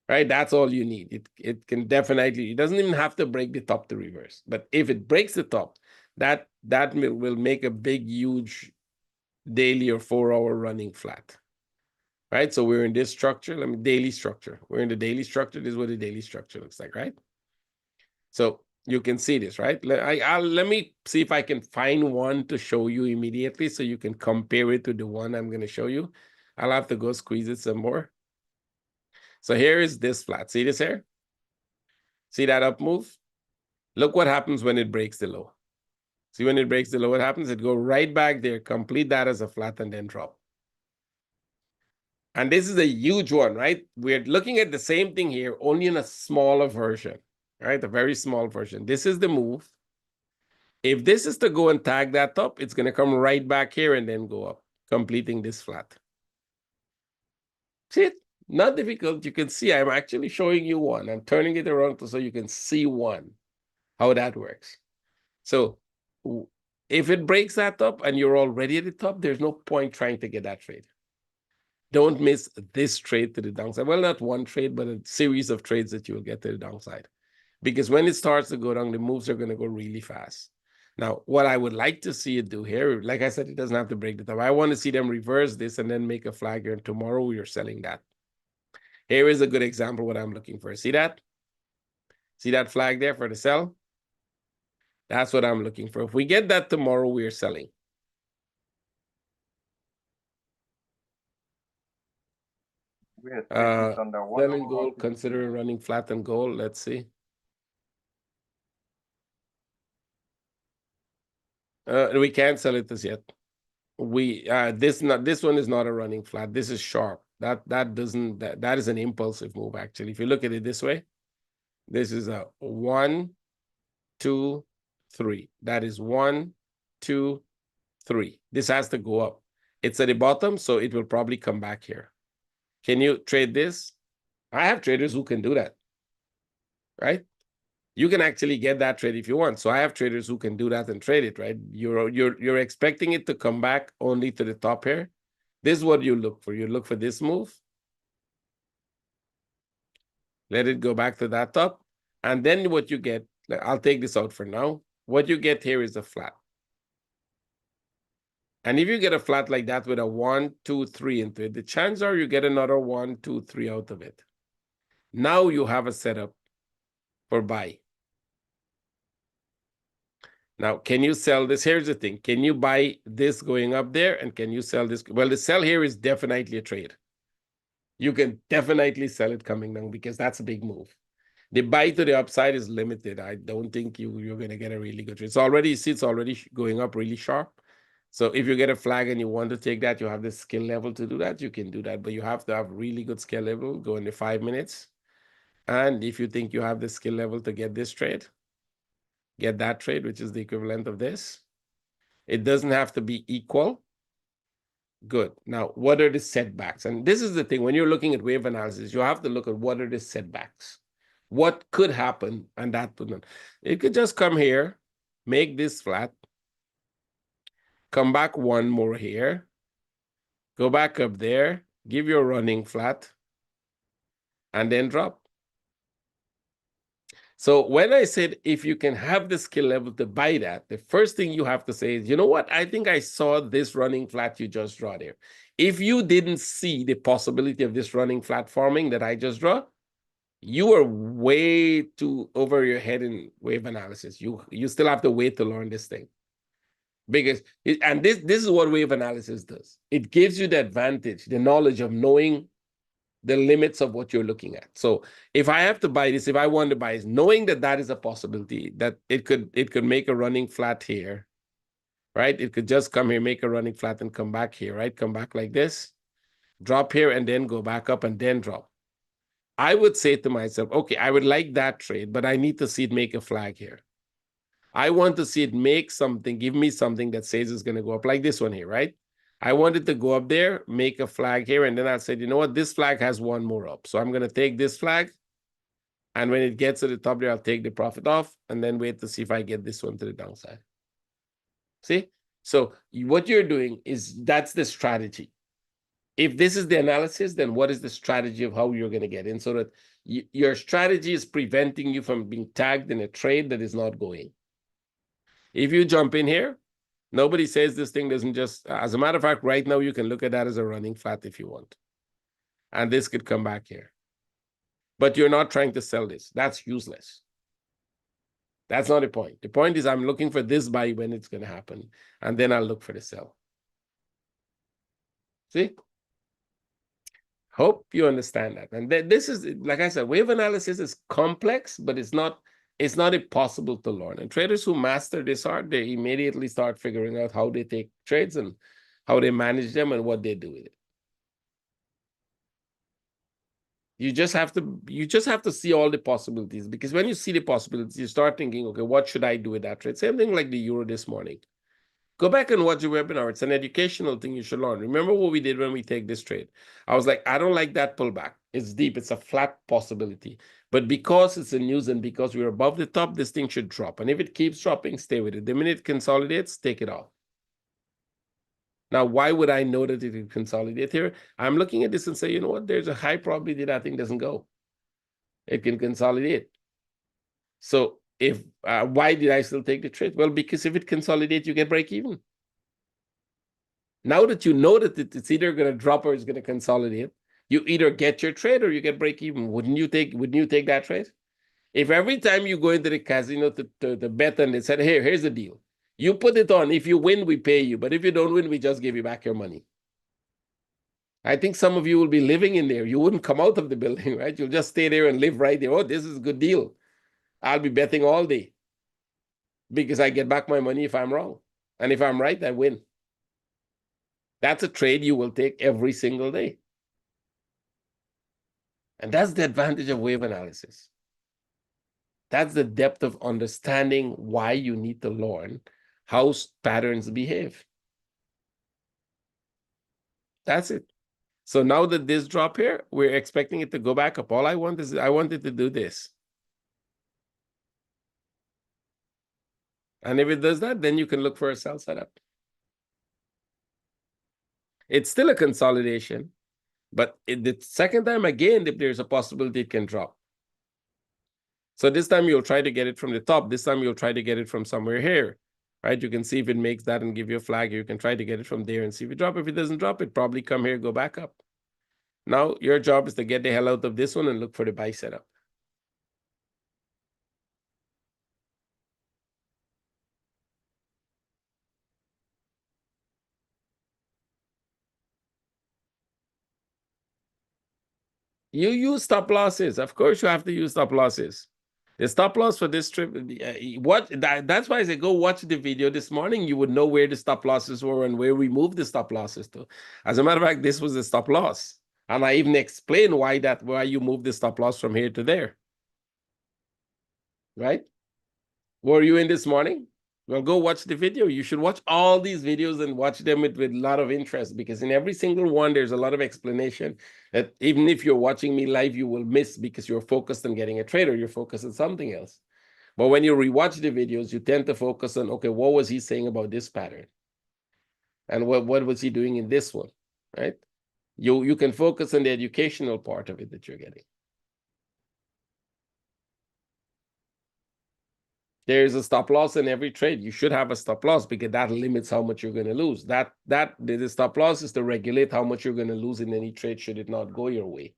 S1: Right? That's all you need. It can definitely, it doesn't even have to break the top to reverse. But if it breaks the top, that will make a big, huge daily or 4-hour running flat. Right? So we're in this structure. Daily structure. We're in the daily structure. This is what the daily structure looks like, right? So you can see this, right? Let me see if I can find one to show you immediately so you can compare it to the one I'm going to show you. I'll have to go squeeze it some more. So here is this flat. See this here? See that up move? Look what happens when it breaks the low. See when it breaks the low, what happens? It go right back there, complete that as a flat, and then drop. And this is a huge one, right? We're looking at the same thing here, only in a smaller version, right? A very small version. This is the move. If this is to go and tag that up, it's going to come right back here and then go up, completing this flat. See it? Not difficult. You can see I'm actually showing you one. I'm turning it around so you can see one, how that works. So if it breaks that up and you're already at the top, there's no point trying to get that trade. Don't miss this trade to the downside. Well, not one trade, but a series of trades that you will get to the downside. Because when it starts to go down, the moves are going to go really fast. Now, what I would like to see it do here, like I said, it doesn't have to break the top. I want to see them reverse this and then make a flag here. And tomorrow we are selling that. Here is a good example of what I'm looking for. See that? See that flag there for the sell? That's what I'm looking for. If we get that tomorrow, we are selling.
S2: We had under one
S1: selling gold, considering running flat on gold. Let's see. We can't sell it as yet. This one is not a running flat. This is sharp. That is an impulsive move, actually. If you look at it this way, this is a 1, 2, 3. That is 1, 2, 3. This has to go up. It's at the bottom, so it will probably come back here. Can you trade this? I have traders who can do that, right? You can actually get that trade if you want. So I have traders who can do that and trade it, right? You're expecting it to come back only to the top here. This is what you look for. You look for this move. Let it go back to that top. And then what you get, I'll take this out for now. What you get here is a flat. And if you get a flat like that with a 1, 2, 3 into it, the chances are you get another 1, 2, 3 out of it. Now you have a setup for buy. Now, can you sell this? Here's the thing. Can you buy this going up there? And can you sell this? Well, the sell here is definitely a trade. You can definitely sell it coming down because that's a big move. The buy to the upside is limited. I don't think you're going to get a really good trade. It's already going up really sharp. So if you get a flag and you want to take that, you have the skill level to do that, you can do that. But you have to have really good skill level, go in the 5 minutes. And if you think you have the skill level to get this trade, get that trade, which is the equivalent of this. It doesn't have to be equal. Good. Now, what are the setbacks? And this is the thing, when you're looking at wave analysis, you have to look at what are the setbacks. What could happen and that would not. It could just come here, make this flat, come back one more here, go back up there, give you a running flat, and then drop. So when I said if you can have the skill level to buy that, the first thing you have to say is, you know what? I think I saw this running flat you just draw there. If you didn't see the possibility of this running flat forming that I just draw, you are way too over your head in wave analysis. You still have to wait to learn this thing. Because this is what wave analysis does. It gives you the advantage, the knowledge of knowing the limits of what you're looking at. So if I have to buy this, if I want to buy this, knowing that that is a possibility, that it could make a running flat here, right? It could just come here, make a running flat and come back here, right? Come back like this, drop here and then go back up and then drop. I would say to myself, okay, I would like that trade, but I need to see it make a flag here. I want to see it make something, give me something that says it's going to go up like this one here, right? I wanted to go up there, make a flag here, and then I said, you know what? This flag has one more up. So I'm going to take this flag, and when it gets to the top there, I'll take the profit off, and then wait to see if I get this one to the downside. See? So what you're doing is that's the strategy. If this is the analysis, then what is the strategy of how you're going to get in so that your strategy is preventing you from being tagged in a trade that is not going. If you jump in here, nobody says this thing doesn't just, as a matter of fact, right now you can look at that as a running flat if you want. And this could come back here. But you're not trying to sell this. That's useless. That's not the point. The point is I'm looking for this buy when it's going to happen. And then I'll look for the sell. See? Hope you understand that. And this is, like I said, wave analysis is complex, but it's not impossible to learn. And traders who master this art, they immediately start figuring out how they take trades and how they manage them and what they do with it. You just have to see all the possibilities, because when you see the possibilities, you start thinking, okay, what should I do with that trade? Same thing like the euro this morning. Go back and watch the webinar. It's an educational thing you should learn. Remember what we did when we take this trade? I was like, I don't like that pullback. It's deep. It's a flat possibility. But because it's a news and because we're above the top, this thing should drop. And if it keeps dropping, stay with it. The minute it consolidates, take it off. Now, why would I know that it will consolidate here? I'm looking at this and say, you know what? There's a high probability that thing doesn't go. It can consolidate. So if why did I still take the trade? Well, because if it consolidates, you get break even. Now that you know that it's either going to drop or it's going to consolidate, you either get your trade or you get break even. Wouldn't you take that trade? If every time you go into the casino to bet and they said, hey, here's the deal. You put it on. If you win, we pay you. But if you don't win, we just give you back your money. I think some of you will be living in there. You wouldn't come out of the building, right? You'll just stay there and live right there. Oh, this is a good deal. I'll be betting all day because I get back my money if I'm wrong. And if I'm right, I win. That's a trade you will take every single day. And that's the advantage of wave analysis. That's the depth of understanding why you need to learn how patterns behave. That's it. So now that this drop here, we're expecting it to go back up. All I want is I want it to do this. And if it does that, then you can look for a sell setup. It's still a consolidation, but the second time again, if there's a possibility it can drop. So this time you'll try to get it from the top. This time you'll try to get it from somewhere here, right? You can see if it makes that and give you a flag. You can try to get it from there and see if it drops. If it doesn't drop, it probably come here, go back up. Now your job is to get the hell out of this one and look for the buy setup. You use stop losses. Of course, you have to use stop losses. The stop loss for this trip, that's why I say go watch the video this morning. You would know where the stop losses were and where we moved the stop losses to. As a matter of fact, this was the stop loss. And I even explained why you moved the stop loss from here to there. Right? Were you in this morning? Well, go watch the video. You should watch all these videos and watch them with a lot of interest, because in every single one, there's a lot of explanation that even if you're watching me live, you will miss because you're focused on getting a trade or you're focused on something else. But when you rewatch the videos, you tend to focus on, okay, what was he saying about this pattern? And what was he doing in this one, right? You can focus on the educational part of it that you're getting. There's a stop loss in every trade. You should have a stop loss because that limits how much you're going to lose. The stop loss is to regulate how much you're going to lose in any trade should it not go your way.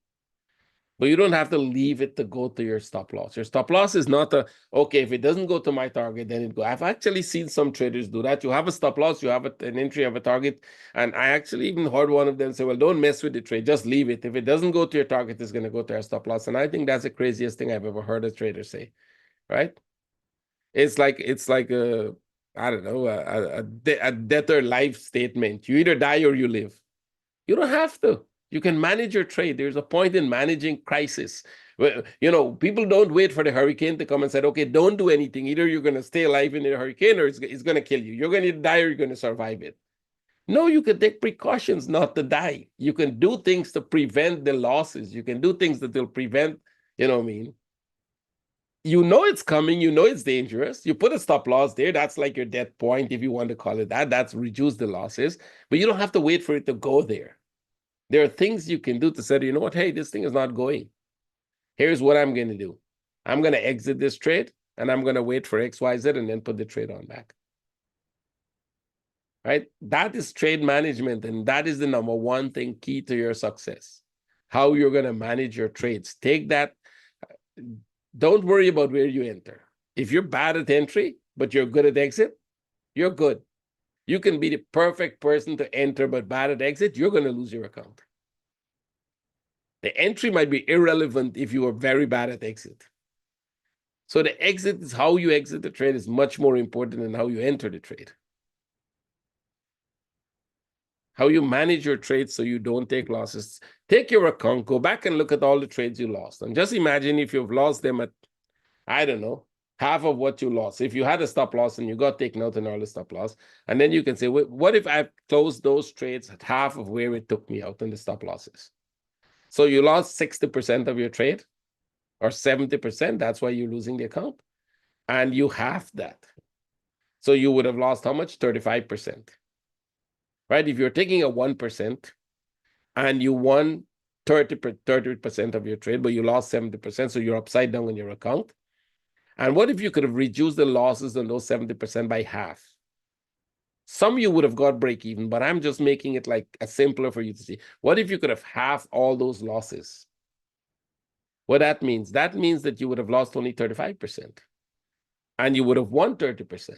S1: But you don't have to leave it to go to your stop loss. Your stop loss is not okay, if it doesn't go to my target, then it go. I've actually seen some traders do that. You have a stop loss, you have an entry, you have a target. And I actually even heard one of them say, well, don't mess with the trade, just leave it. If it doesn't go to your target, it's going to go to our stop loss. And I think that's the craziest thing I've ever heard a trader say, right? It's like a, I don't know, a death or life statement. You either die or you live. You don't have to. You can manage your trade. There's a point in managing crisis. People don't wait for the hurricane to come and say, okay, don't do anything. Either you're going to stay alive in the hurricane or it's going to kill you. You're going to die or you're going to survive it. No, you can take precautions not to die. You can do things to prevent the losses. You can do things that will prevent, what I mean? You know it's coming. You know it's dangerous. You put a stop loss there. That's like your death point, if you want to call it that. That's reduce the losses. But you don't have to wait for it to go there. There are things you can do to say, you know what, hey, this thing is not going. Here's what I'm going to do. I'm going to exit this trade, and I'm going to wait for XYZ and then put the trade on back. Right? That is trade management, and that is the number one thing key to your success. How you're going to manage your trades. Take that. Don't worry about where you enter. If you're bad at entry, but you're good at exit, you're good. You can be the perfect person to enter, but bad at exit, you're going to lose your account. The entry might be irrelevant if you are very bad at exit. So the exit is how you exit the trade is much more important than how you enter the trade. How you manage your trades so you don't take losses. Take your account, go back and look at all the trades you lost. And just imagine if you've lost them at, I don't know, half of what you lost. If you had a stop loss and you got taken out in all the stop loss, and then you can say, what if I've closed those trades at half of where it took me out in the stop losses? So you lost 60% of your trade or 70%. That's why you're losing the account. And you have that. So you would have lost how much? 35%. Right? If you're taking a 1% and you won 30% of your trade, but you lost 70%, so you're upside down on your account. And what if you could have reduced the losses on those 70% by half? Some you would have got break even, but I'm just making it like a simpler for you to see. What if you could have half all those losses? What that means that you would have lost only 35% and you would have won 30%.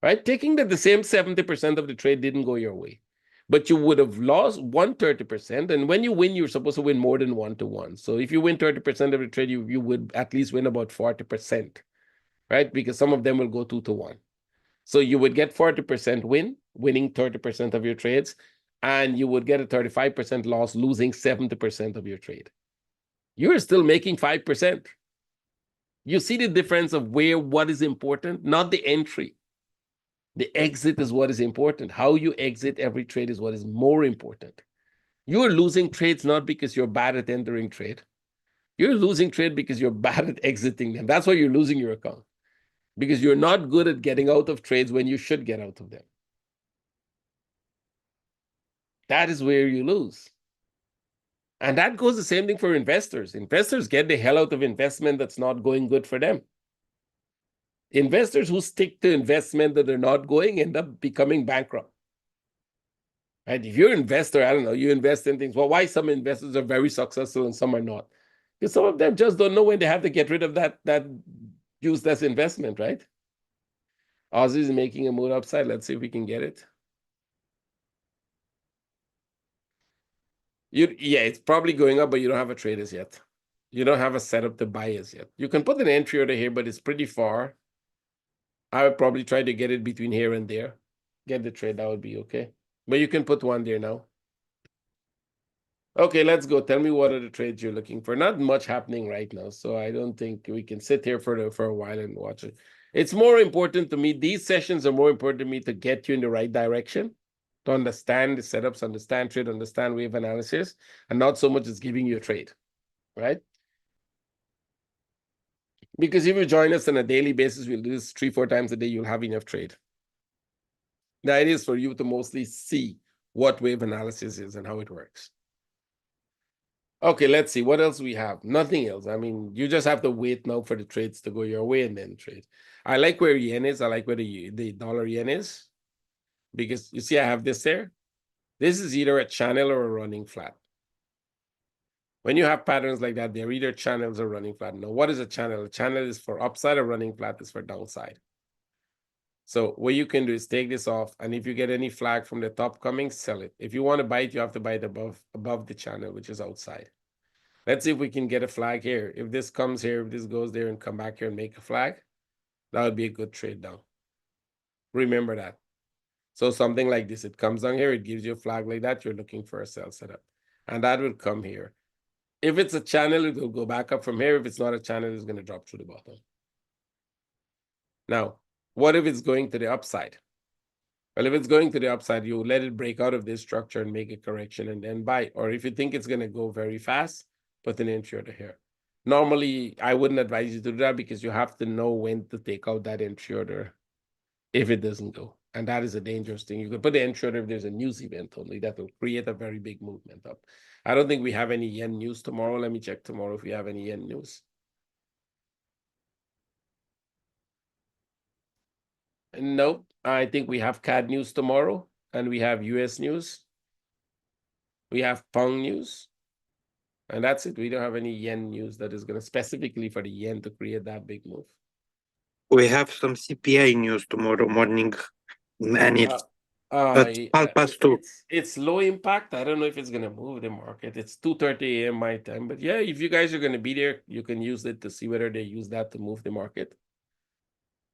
S1: Right? Taking that the same 70% of the trade didn't go your way, but you would have lost 30%. And when you win, you're supposed to win more than 1-to-1. So if you win 30% of the trade, you would at least win about 40%, right? Because some of them will go 2-to-1. So you would get 40% win, winning 30% of your trades, and you would get a 35% loss, losing 70% of your trade. You're still making 5%. You see the difference of what is important, not the entry. The exit is what is important. How you exit every trade is what is more important. You're losing trades not because you're bad at entering trade. You're losing trade because you're bad at exiting them. That's why you're losing your account. Because you're not good at getting out of trades when you should get out of them. That is where you lose. And that goes the same thing for investors. Investors get the hell out of investment that's not going good for them. Investors who stick to investment that are not going end up becoming bankrupt. Right? If you're an investor, I don't know, you invest in things. Well, why some investors are very successful and some are not? Because some of them just don't know when they have to get rid of that useless investment, right? Aussie is making a move upside. Let's see if we can get it. Yeah, it's probably going up, but you don't have a trade as yet. You don't have a setup to buy as yet. You can put an entry order here, but it's pretty far. I would probably try to get it between here and there. Get the trade, that would be okay. But you can put one there now. Okay, let's go. Tell me what are the trades you're looking for. Not much happening right now, so I don't think we can sit here for a while and watch it. It's more important to me. These sessions are more important to me to get you in the right direction, to understand the setups, understand trade, understand wave analysis, and not so much as giving you a trade, right? Because if you join us on a daily basis, we'll do this 3-4 times a day, you'll have enough trade. The idea is for you to mostly see what wave analysis is and how it works. Okay, let's see what else we have. Nothing else. I mean, you just have to wait now for the trades to go your way and then trade. I like where yen is. I like where the dollar yen is, because you see I have this there. This is either a channel or a running flat. When you have patterns like that, they're either channels or running flat. Now, what is a channel? A channel is for upside, a running flat is for downside. So what you can do is take this off, and if you get any flag from the top coming, sell it. If you want to buy it, you have to buy it above the channel, which is outside. Let's see if we can get a flag here. If this comes here, if this goes there and come back here and make a flag, that would be a good trade down. Remember that. So something like this, it comes down here, it gives you a flag like that, you're looking for a sell setup. And that will come here. If it's a channel, it will go back up from here. If it's not a channel, it's going to drop through the bottom. Now, what if it's going to the upside? Well, if it's going to the upside, you let it break out of this structure and make a correction and then buy. Or if you think it's going to go very fast, put an entry order here. Normally, I wouldn't advise you to do that because you have to know when to take out that entry order if it doesn't go. And that is a dangerous thing. You could put the entry order if there's a news event only. That will create a very big movement up. I don't think we have any yen news tomorrow. Let me check tomorrow if we have any yen news. Nope. I think we have CAD news tomorrow, and we have US news. We have pound news. And that's it. We don't have any yen news that is going to specifically for the yen to create that big move.
S3: We have some CPI news tomorrow morning, and it's at 2:30.
S1: It's low impact. I don't know if it's going to move the market. It's 2:30 a.m. my time. But yeah, if you guys are going to be there, you can use it to see whether they use that to move the market.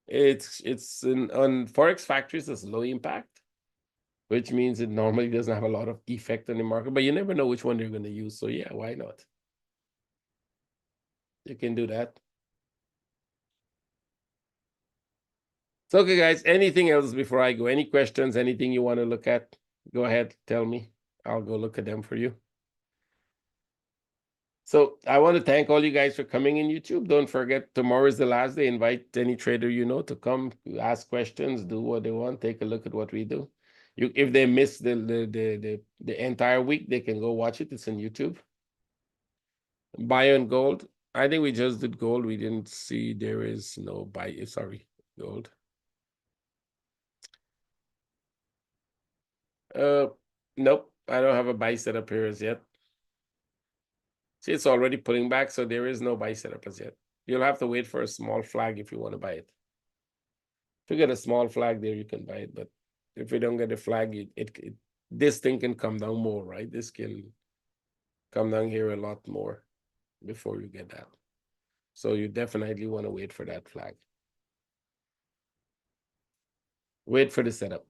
S1: On Forex factories, it's low impact, which means it normally doesn't have a lot of effect on the market, but you never know which one they're going to use. So yeah, why not? You can do that. So, okay, guys, anything else before I go? Any questions, anything you want to look at? Go ahead, tell me. I'll go look at them for you. So I want to thank all you guys for coming in YouTube. Don't forget, tomorrow is the last day. Invite any trader you know to come, ask questions, do what they want, take a look at what we do. If they miss the entire week, they can go watch it. It's on YouTube. Buy on gold. I think we just did gold. We didn't see there is no buy. Sorry, gold. Nope. I don't have a buy setup here as yet. See, it's already pulling back, so there is no buy setup as yet. You'll have to wait for a small flag if you want to buy it. If you get a small flag there, you can buy it. But if you don't get a flag, this thing can come down more, right? This can come down here a lot more before you get that. So you definitely want to wait for that flag. Wait for the setup.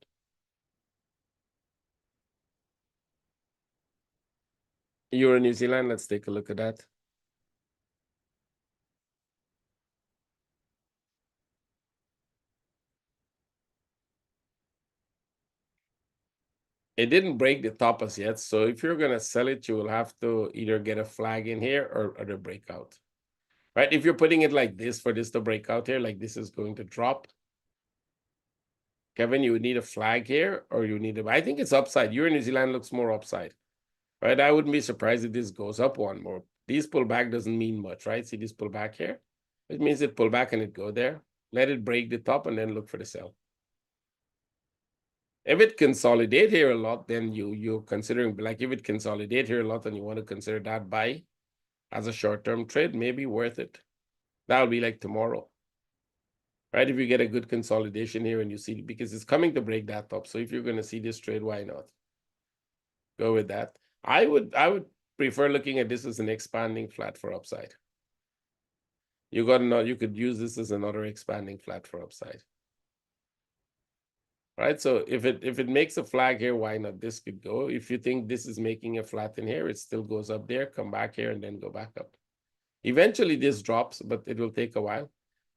S1: Euro New Zealand, let's take a look at that. It didn't break the top as yet, so if you're going to sell it, you will have to either get a flag in here or the breakout. Right? If you're putting it like this for this to break out here, like this is going to drop. Kevin, you would need a flag here or you need I think it's upside. Euro New Zealand looks more upside. Right? I wouldn't be surprised if this goes up one more. These pullback doesn't mean much, right? See this pullback here? It means it pull back and it go there. Let it break the top and then look for the sell. If it consolidate here a lot, then you're considering, like if it consolidate here a lot and you want to consider that buy as a short-term trade, maybe worth it. That'll be like tomorrow. Right? If you get a good consolidation here and you see, because it's coming to break that top. So if you're going to see this trade, why not? Go with that. I would prefer looking at this as an expanding flat for upside. You could use this as another expanding flat for upside. Right? So if it makes a flag here, why not? This could go. If you think this is making a flat in here, it still goes up there, come back here, and then go back up. Eventually this drops, but it will take a while.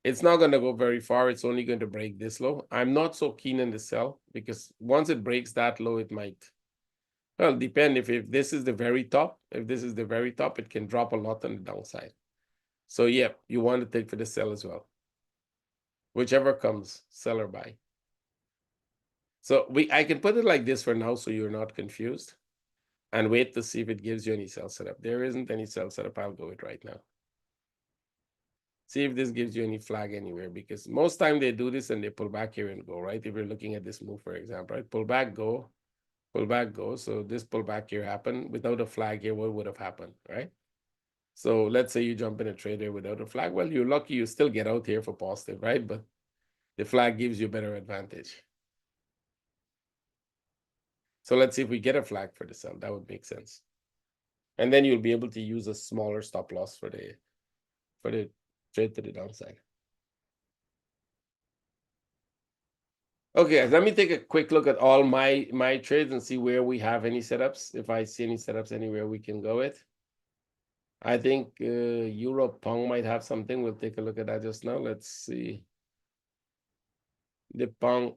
S1: It's not going to go very far. It's only going to break this low. I'm not so keen on the sell because once it breaks that low, it might, well, depend if this is the very top. If this is the very top, it can drop a lot on the downside. So yeah, you want to take for the sell as well. Whichever comes, sell or buy. So I can put it like this for now so you're not confused. And wait to see if it gives you any sell setup. There isn't any sell setup. I'll go with right now. See if this gives you any flag anywhere, because most time they do this and they pull back here and go, right? If you're looking at this move, for example, right? Pull back, go, pull back, go. So this pull back here happened without a flag here. What would have happened, right? So let's say you jump in a trade there without a flag. Well, you're lucky you still get out here for positive, right? But the flag gives you a better advantage. So let's see if we get a flag for the sell. That would make sense. And then you'll be able to use a smaller stop loss for the trade to the downside. Okay, let me take a quick look at all my trades and see where we have any setups. If I see any setups anywhere we can go with. I think Euro Pound might have something. We'll take a look at that just now. Let's see. The Pound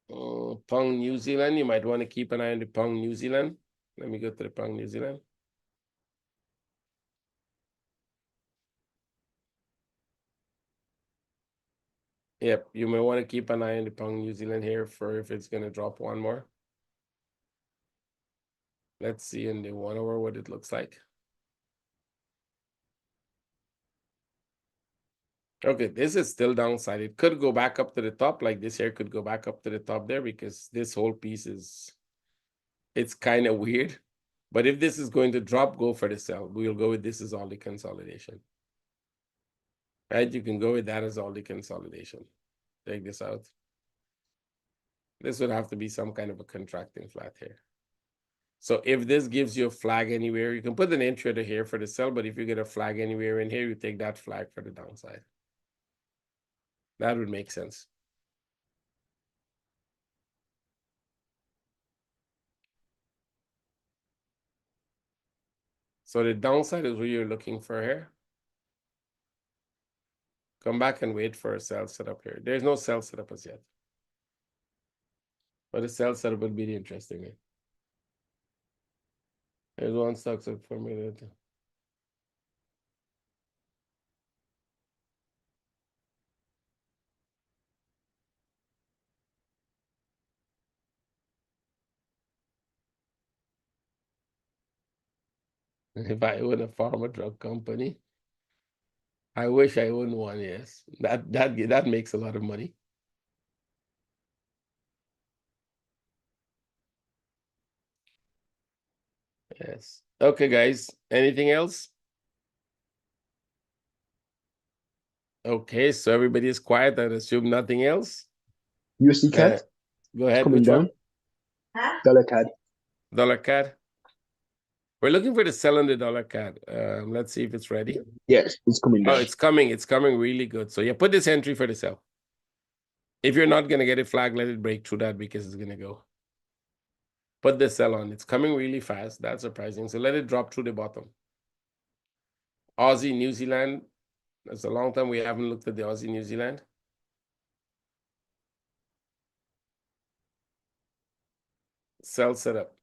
S1: New Zealand. You might want to keep an eye on the Pound New Zealand. Let me go to the Pound New Zealand. Yep, you may want to keep an eye on the Pound New Zealand here for if it's going to drop one more. Let's see in the 1 hour what it looks like. Okay, this is still downside. It could go back up to the top, like this here could go back up to the top there because this whole piece it's kind of weird. But if this is going to drop, go for the sell. We'll go with this is all the consolidation. Right, you can go with that as all the consolidation. Take this out. This would have to be some kind of a contracting flat here. So if this gives you a flag anywhere, you can put an entry to here for the sell, but if you get a flag anywhere in here, you take that flag for the downside. That would make sense. So the downside is what you're looking for here. Come back and wait for a sell setup here. There's no sell setup as yet. But the sell setup would be the interesting one. There's one stock up for me. If I own a pharma drug company, I wish I owned one. Yes, that makes a lot of money. Yes. Okay, guys. Anything else? Okay, so everybody is quiet. I assume nothing else.
S4: USD CAD.
S1: Go ahead.
S4: Coming
S1: Which
S4: down.
S1: one?
S4: Dollar CAD.
S1: Dollar CAD. We're looking for the sell on the dollar CAD. Let's see if it's ready.
S4: Yes, it's coming down.
S1: Oh, it's coming. It's coming really good. So yeah, put this entry for the sell. If you're not gonna get a flag, let it break through that because it's gonna go. Put the sell on. It's coming really fast. That's surprising. So let it drop through the bottom. Aussie, New Zealand. That's a long time we haven't looked at the Aussie, New Zealand. Sell setup.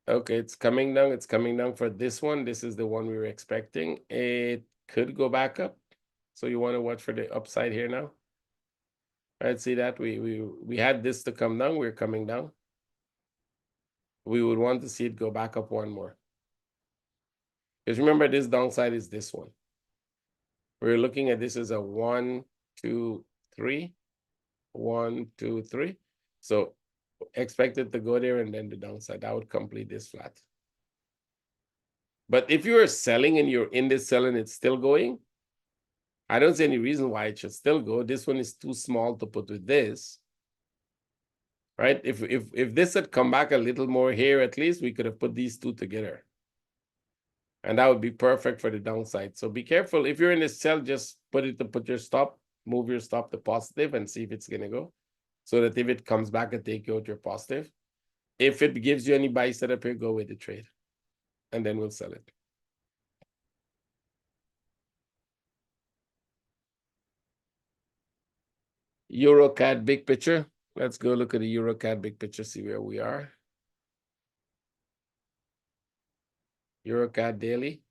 S1: Okay, it's coming down. It's coming down for this one. This is the one we were expecting. It could go back up. So you want to watch for the upside here now. All right, see that we had this to come down. We're coming down. We would want to see it go back up one more. Because remember, this downside is this one. We're looking at this as a 1, 2, 3. 1, 2, 3. So expect it to go there and then the downside. That would complete this flat. But if you are selling and you're in this sell and it's still going, I don't see any reason why it should still go. This one is too small to put with this. Right? If this had come back a little more here, at least we could have put these two together. And that would be perfect for the downside. So be careful. If you're in this sell, just put your stop, move your stop to positive and see if it's gonna go. So that if it comes back and take you out, you're positive. If it gives you any buy setup here, go with the trade. And then we'll sell it. EuroCAD big picture. Let's go look at the EuroCAD big picture, see where we are. EuroCAD daily.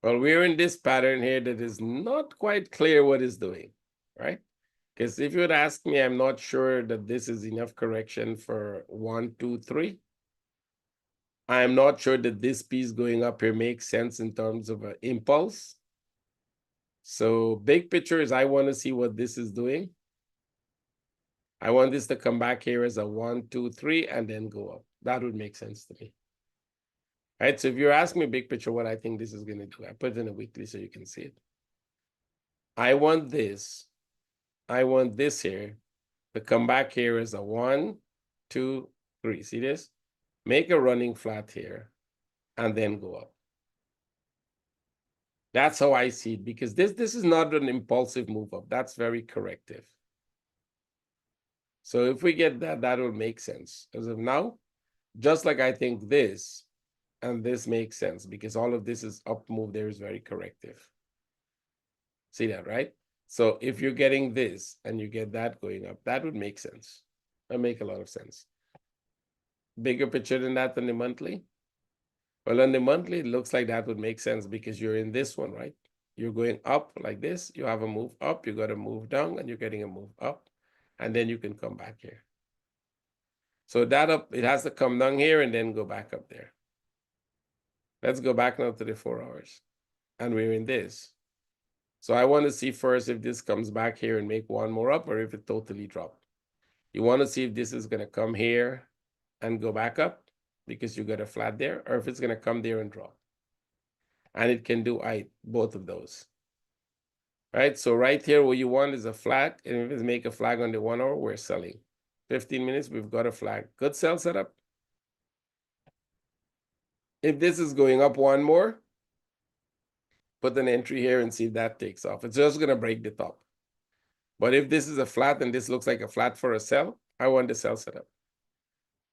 S1: Well, we're in this pattern here that is not quite clear what it's doing, right? Because if you would ask me, I'm not sure that this is enough correction for 1, 2, 3. I'm not sure that this piece going up here makes sense in terms of an impulse. So big picture is I want to see what this is doing. I want this to come back here as a 1, 2, 3, and then go up. That would make sense to me. Right, so if you're asking me big picture, what I think this is going to do, I put it in a weekly so you can see it. I want this here to come back here as a 1, 2, 3. See this? Make a running flat here and then go up. That's how I see it, because this is not an impulsive move up. That's very corrective. So if we get that, that will make sense. As of now, just like I think this and this makes sense, because all of this is up move there is very corrective. See that, right? So if you're getting this and you get that going up, that would make sense. That make a lot of sense. Bigger picture than that on the monthly? Well, on the monthly, it looks like that would make sense because you're in this one, right? You're going up like this. You have a move up. You got a move down, and you're getting a move up. And then you can come back here. So that up, it has to come down here and then go back up there. Let's go back now to the 4 hours. And we're in this. So I want to see first if this comes back here and make one more up or if it totally dropped. You want to see if this is going to come here and go back up because you got a flat there, or if it's going to come there and drop. And it can do both of those. Right? So right here, what you want is a flag. And if it's make a flag on the 1 hour, we're selling. 15 minutes, we've got a flag. Good sell setup. If this is going up one more, put an entry here and see if that takes off. It's just going to break the top. But if this is a flat and this looks like a flat for a sell, I want the sell setup.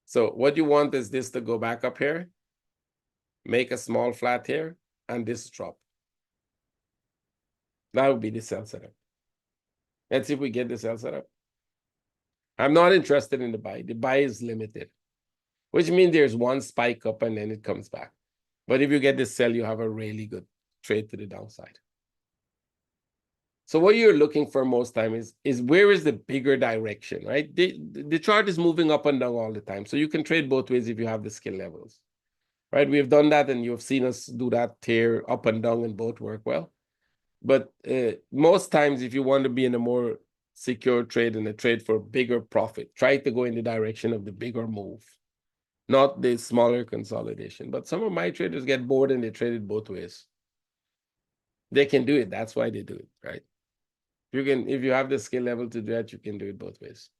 S1: So what you want is this to go back up here, make a small flat here, and this drop. That would be the sell setup. Let's see if we get the sell setup. I'm not interested in the buy. The buy is limited, which means there's one spike up and then it comes back. But if you get this sell, you have a really good trade to the downside. So what you're looking for most time is where is the bigger direction, right? The chart is moving up and down all the time. So you can trade both ways if you have the skill levels, right? We've done that and you've seen us do that here up and down and both work well. But most times, if you want to be in a more secure trade and a trade for bigger profit, try to go in the direction of the bigger move, not the smaller consolidation. But some of my traders get bored and they trade it both ways. They can do it. That's why they do it, right? If you have the skill level to do that, you can do it both ways.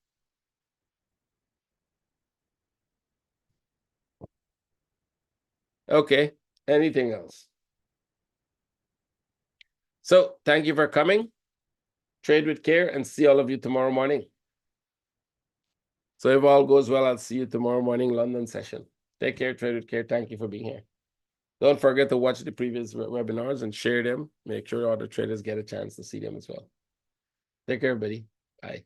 S1: Okay, anything else? So thank you for coming. Trade with care and see all of you tomorrow morning. So if all goes well, I'll see you tomorrow morning, London session. Take care, trade with care. Thank you for being here. Don't forget to watch the previous webinars and share them. Make sure all the traders get a chance to see them as well. Take care, everybody. Bye.